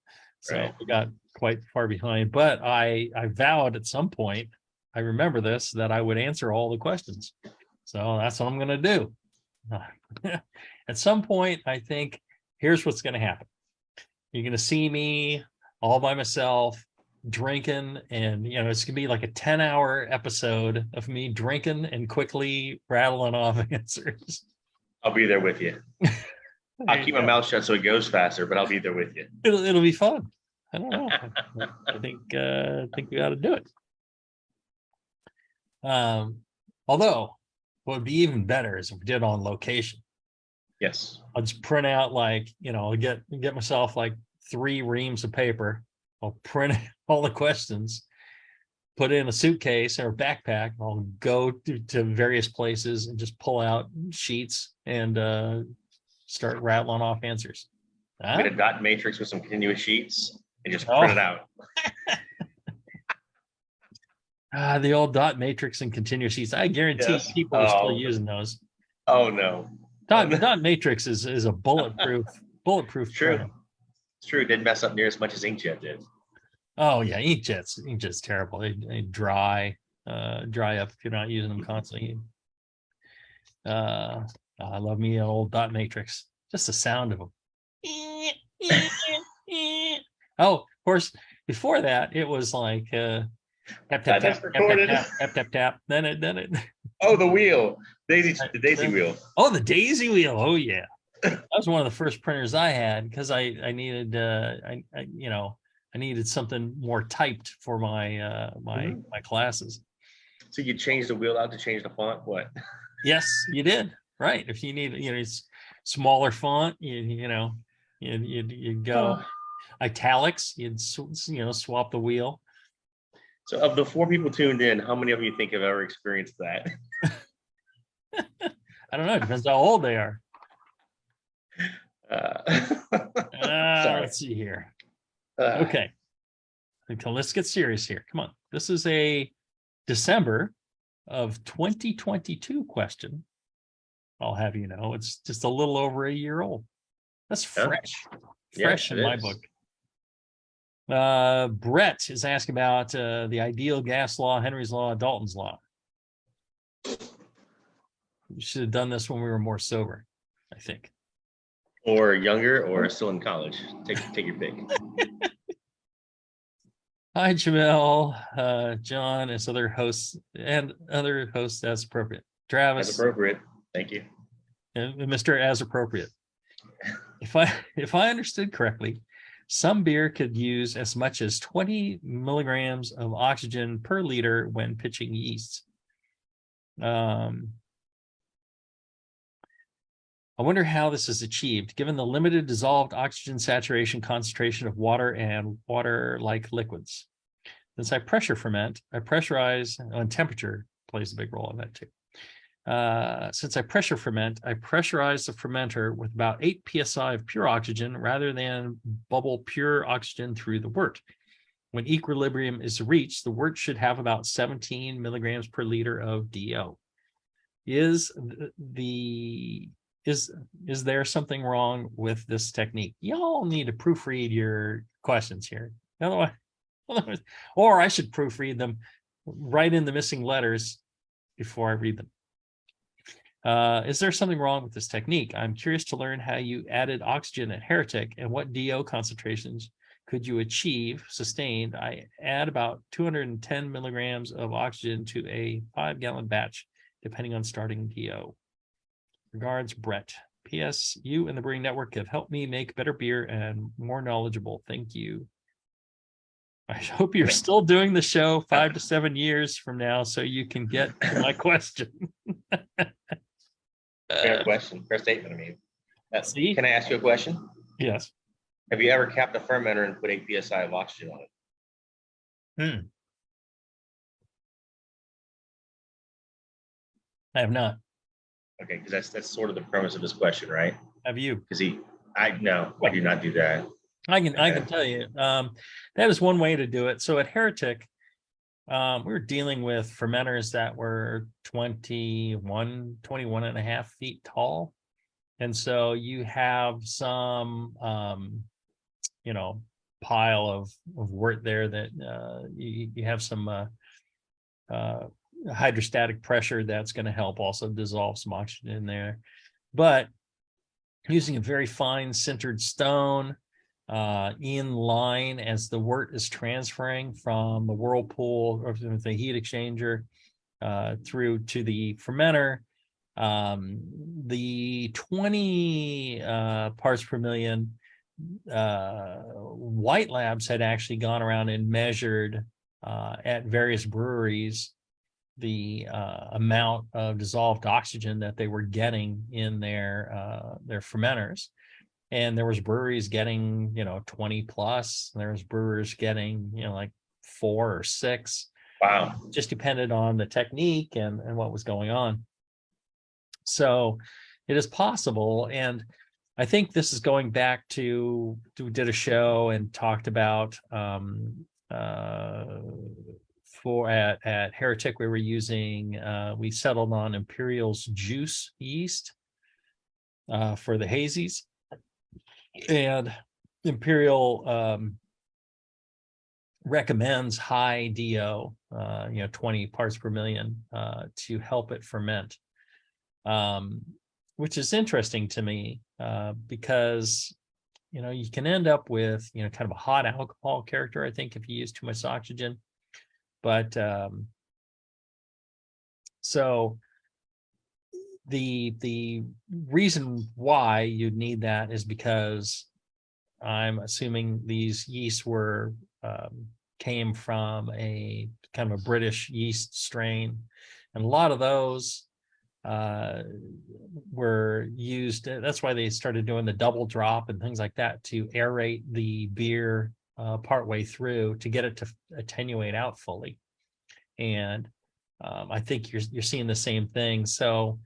So we got quite far behind. But I vowed at some point, I remember this, that I would answer all the questions. So that's what I'm going to do. At some point, I think here's what's going to happen. You're going to see me all by myself drinking, and it's gonna be like a 10-hour episode of me drinking and quickly rattling off answers. I'll be there with you. I'll keep my mouth shut so it goes faster, but I'll be there with you. It'll be fun. I don't know. I think we ought to do it. Although what would be even better is if we did it on location. Yes. I'll just print out I'll get myself like 3 reams of paper. I'll print all the questions, put it in a suitcase or a backpack. I'll go to various places and just pull out sheets and start rattling off answers. Get a dot matrix with some continuous sheets and just print it out. The old dot matrix and continuous sheets. I guarantee people are still using those. Oh no. Dot matrix is a bulletproof. True. It's true. It didn't mess up near as much as inkjet did. Oh yeah, inkjet's terrible. They dry up if you're not using them constantly. I love me an old dot matrix. Just the sound of them. Oh, of course, before that it was like tap tap tap That's tap recorded. tap tap tap tap. Then it. Oh, the wheel, the daisy wheel. Oh, the daisy wheel. Oh yeah, that was one of the first printers I had because I needed I needed something more typed for my my classes. So you change the wheel out to change the font. What? Yes, you did. Right. If you need, it's smaller font, you go italics, you'd swap the wheel. So of the 4 people tuned in, how many of you think have ever experienced that? I don't know. It depends how old they are. Sorry. Let's see here. Okay. Let's get serious here. Come on. This is a December of 2022 question. I'll have you know, it's just a little over a year old. That's fresh. Fresh in my book. Brett is asking about the ideal gas law, Henry's law, Dalton's law. We should have done this when we were more sober, I think. Or younger, or still in college. Take your pick. Hi, Jamel, John, as other hosts and other hosts as appropriate. Travis. As appropriate. Thank you. And Mr. As appropriate. If I understood correctly, some beer could use as much as 20 milligrams of oxygen per liter when pitching yeast. I wonder how this is achieved, given the limited dissolved oxygen saturation concentration of water and water-like liquids. Since I pressure ferment, I pressurize, and temperature plays a big role in that too. Since I pressure ferment, I pressurize the fermenter with about 8 psi of pure oxygen rather than bubble pure oxygen through the wort. When equilibrium is reached, the wort should have about 17 milligrams per liter of DO. Is there something wrong with this technique? Y'all need to proofread your questions here. Otherwise, or I should proofread them, write in the missing letters before I read them. Is there something wrong with this technique? I'm curious to learn how you added oxygen at Heretic and what DO concentrations could you achieve sustained. I add about 210 milligrams of oxygen to a 5-gallon batch, depending on starting DO. Regards, Brett. P.S. You and the Brewing Network have helped me make better beer and more knowledgeable. Thank you. I hope you're still doing the show 5 to 7 years from now so you can get to my question. Fair question. Fair statement. I mean, See? Can I ask you a question? Yes. Have you ever capped a fermenter and put 8 psi of oxygen on it? I have not. Okay, because that's sort of the premise of this question, right? Have you? Because I do not do that. I can tell you. That is one way to do it. So at Heretic, we were dealing with fermenters that were 21 and a half feet tall. And so you have some, pile of wort there that you have some hydrostatic pressure that's going to help also dissolve some oxygen in there. But using a very fine sintered stone in line as the wort is transferring from the whirlpool or the heat exchanger through to the fermenter, the 20 parts per million, White Labs had actually gone around and measured at various breweries the amount of dissolved oxygen that they were getting in their fermenters. And there was breweries getting, 20 plus. There was brewers getting, like 4 or 6. Wow. Just depended on the technique and what was going on. So it is possible. And I think this is going back to, we did a show and talked about at Heretic, we were using, we settled on Imperial's juice yeast for the hazies. And Imperial recommends high DO, 20 parts per million to help it ferment, which is interesting to me because you can end up with kind of a hot alcohol character, I think, if you use too much oxygen. But so the reason why you'd need that is because I'm assuming these yeasts came from a kind of a British yeast strain, and a lot of those were used. That's why they started doing the double drop and things like that to aerate the beer partway through to get it to attenuate out fully. And I think you're seeing the same thing. So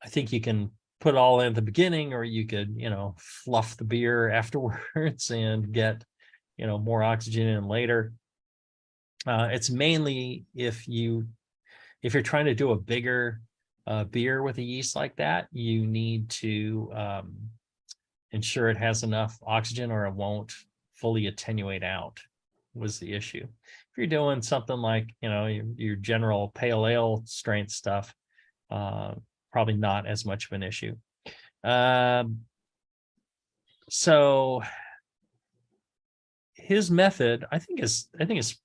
I think you can put it all in at the beginning, or you could fluff the beer afterwards and get more oxygen in later. It's mainly if you're trying to do a bigger beer with a yeast like that, you need to ensure it has enough oxygen or it won't fully attenuate out, was the issue. If you're doing something like your general pale ale strength stuff, probably not as much of an issue. So his method, I think is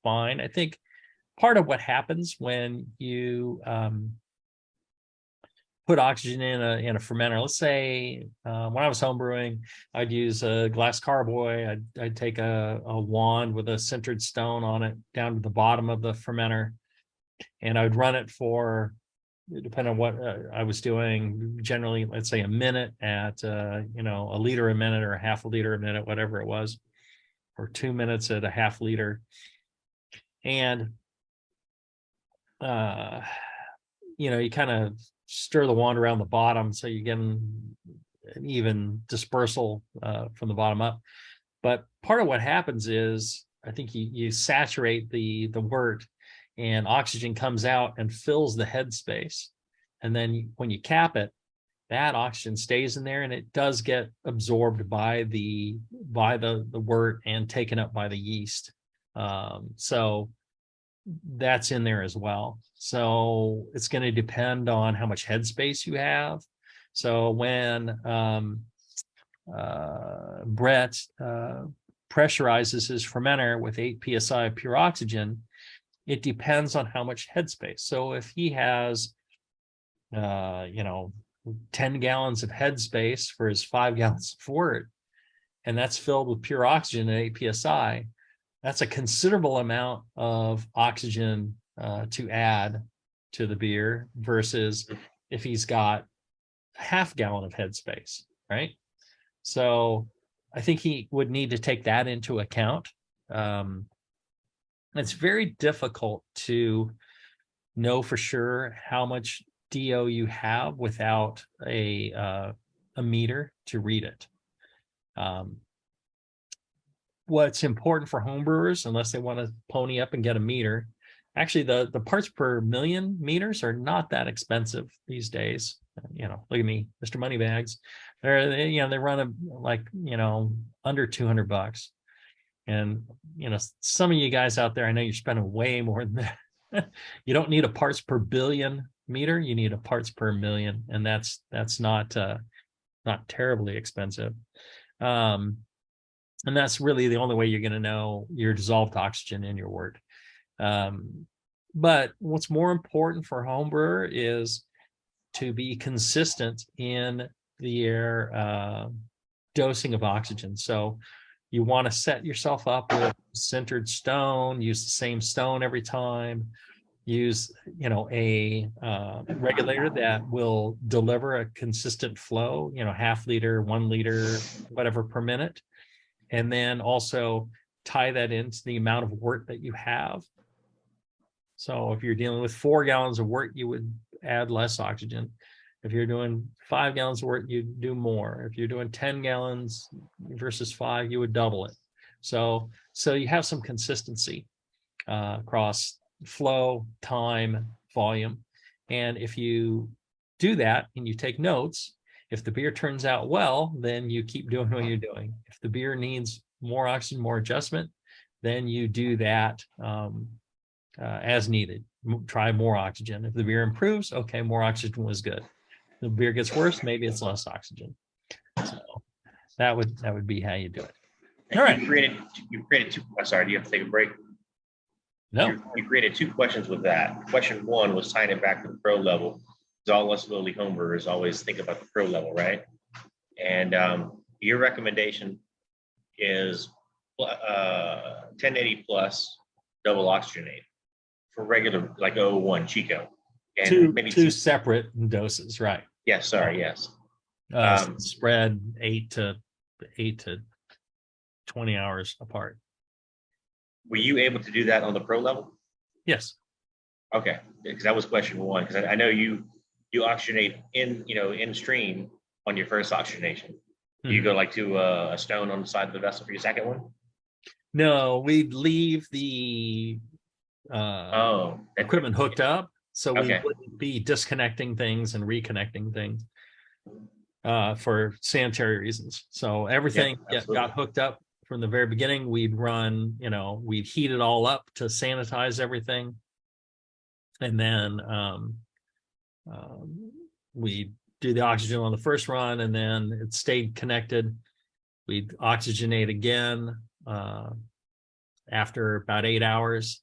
fine. I think part of what happens when you put oxygen in a fermenter, let's say when I was homebrewing, I'd use a glass carboy. I'd take a wand with a sintered stone on it down to the bottom of the fermenter, and I would run it for, depending on what I was doing, generally, let's say a minute at, a liter a minute or a half a liter a minute, whatever it was, or 2 minutes at a half liter. And, you kind of stir the wand around the bottom so you get an even dispersal from the bottom up. But part of what happens is, I think you saturate the wort, and oxygen comes out and fills the headspace. And then when you cap it, that oxygen stays in there, and it does get absorbed by the wort and taken up by the yeast. So that's in there as well. So it's going to depend on how much headspace you have. So when Brett pressurizes his fermenter with 8 psi of pure oxygen, it depends on how much headspace. So if he has 10 gallons of headspace for his 5 gallons of wort, and that's filled with pure oxygen at 8 psi, that's a considerable amount of oxygen to add to the beer, versus if he's got a half gallon of headspace, right? So I think he would need to take that into account. It's very difficult to know for sure how much DO you have without a meter to read it. What's important for homebrewers, unless they want to pony up and get a meter, actually the parts per million meters are not that expensive these days. Look at me, Mr. Moneybags. They run under $200. And some of you guys out there, I know you're spending way more than that. You don't need a parts per billion meter, you need a parts per million, and that's not terribly expensive. And that's really the only way you're going to know your dissolved oxygen in your wort. But what's more important for a home brewer is to be consistent in their dosing of oxygen. So you want to set yourself up with sintered stone, use the same stone every time, use a regulator that will deliver a consistent flow, half liter, 1 liter, whatever per minute. And then also tie that into the amount of wort that you have. So if you're dealing with 4 gallons of wort, you would add less oxygen. If you're doing 5 gallons of wort, you do more. If you're doing 10 gallons versus 5, you would double it. So you have some consistency across flow, time, volume. And if you do that and you take notes, If the beer turns out well, then you keep doing what you're doing. If the beer needs more oxygen, more adjustment, then you do that as needed. Try more oxygen. If the beer improves, okay, more oxygen was good. If the beer gets worse, maybe it's less oxygen. So that would be how you do it. All right. You created two. I'm sorry. Do you have to take a break? No. You created two questions with that. Question one was tying it back to the pro level. Because all us lowly homebrewers always think about the pro level, right? And your recommendation is 1080 plus double oxygenate for regular, like 001 Chico. And maybe two separate doses, right? Yes, sorry, yes. Spread 8 to 20 hours apart. Were you able to do that on the pro level? Yes. Okay, because that was question one. Because I know you oxygenate in stream on your first oxygenation. Do you go like to a stone on the side of the vessel for your second one? No, we'd leave the equipment hooked up, so we wouldn't be disconnecting things and reconnecting things for sanitary reasons. So everything got hooked up from the very beginning. We'd run, we'd heat it all up to sanitize everything, and then we do the oxygen on the first run, and then it stayed connected. We'd oxygenate again after about 8 hours,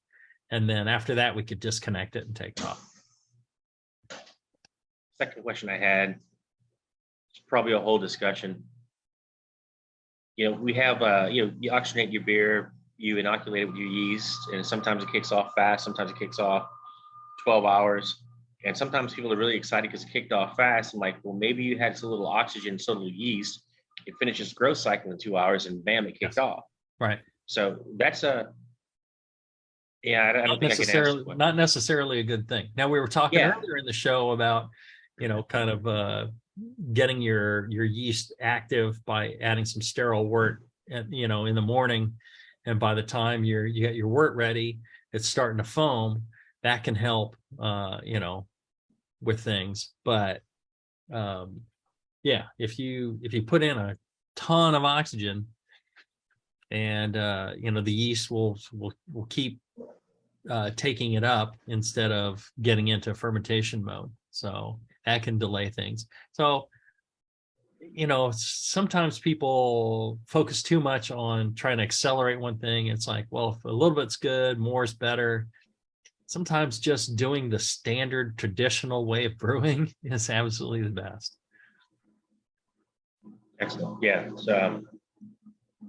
and then after that we could disconnect it and take it off. Second question I had, it's probably a whole discussion. We have you oxygenate your beer, you inoculate it with your yeast, and sometimes it kicks off fast, sometimes it kicks off 12 hours. And sometimes people are really excited because it kicked off fast. I'm like, well, maybe you had so little oxygen, so little yeast, it finishes growth cycle in 2 hours, and bam, it kicked off. Right. So that's I don't think I can answer. Not necessarily a good thing. Now, we were talking earlier in the show about, kind of getting your yeast active by adding some sterile wort, in the morning, and by the time you get your wort ready, it's starting to foam. That can help, with things. But if you put in a ton of oxygen, and the yeast will keep taking it up instead of getting into fermentation mode, so that can delay things. So sometimes people focus too much on trying to accelerate one thing. It's like, well, if a little bit's good, more is better. Sometimes just doing the standard traditional way of brewing is absolutely the best. Excellent. Yeah. So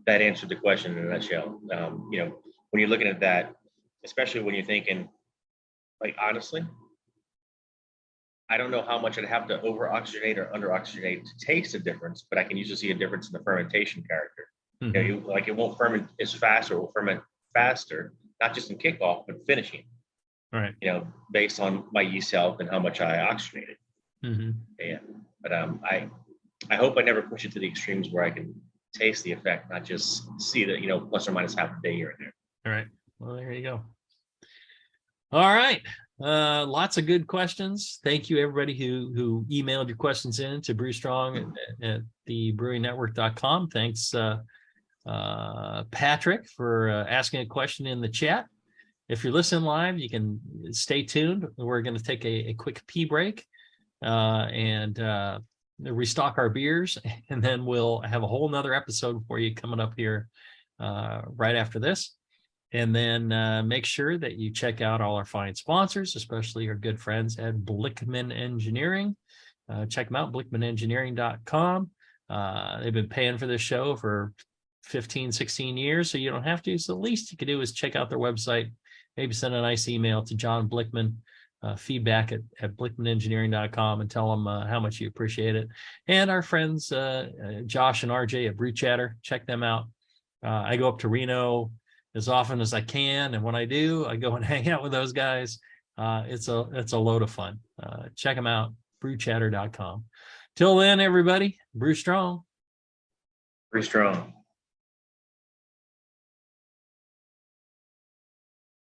that answered the question in a nutshell. When you're looking at that, especially when you're thinking, like, honestly, I don't know how much I'd have to over oxygenate or under oxygenate to taste a difference, but I can usually see a difference in the fermentation character. Mm-hmm. It won't ferment as fast, or it will ferment faster, not just in kickoff, but finishing. Right. Based on my yeast health and how much I oxygenated. Mm-hmm. Yeah. But I hope I never push it to the extremes where I can taste the effect, not just see that, plus or minus half a day here and there. All right. Well, there you go. All right. Lots of good questions. Thank you, everybody who emailed your questions in to BrewStrong at thebrewingnetwork.com. Thanks, Patrick, for asking a question in the chat. If you're listening live, you can stay tuned. We're going to take a quick pee break and restock our beers, and then we'll have a whole nother episode for you coming up here right after this. And then make sure that you check out all our fine sponsors, especially our good friends at Blickman Engineering. Check them out, blickmanengineering.com. They've been paying for this show for 15, 16 years, so you don't have to. So the least you can do is check out their website. Maybe send a nice email to John Blickman, feedback at blickmanengineering.com, and tell them how much you appreciate it. And our friends, Josh and RJ at Brew Chatter, check them out. I go up to Reno as often as I can, and when I do, I go and hang out with those guys. It's a load of fun. Check them out, brewchatter.com. Till then, everybody, brew strong. Brew strong.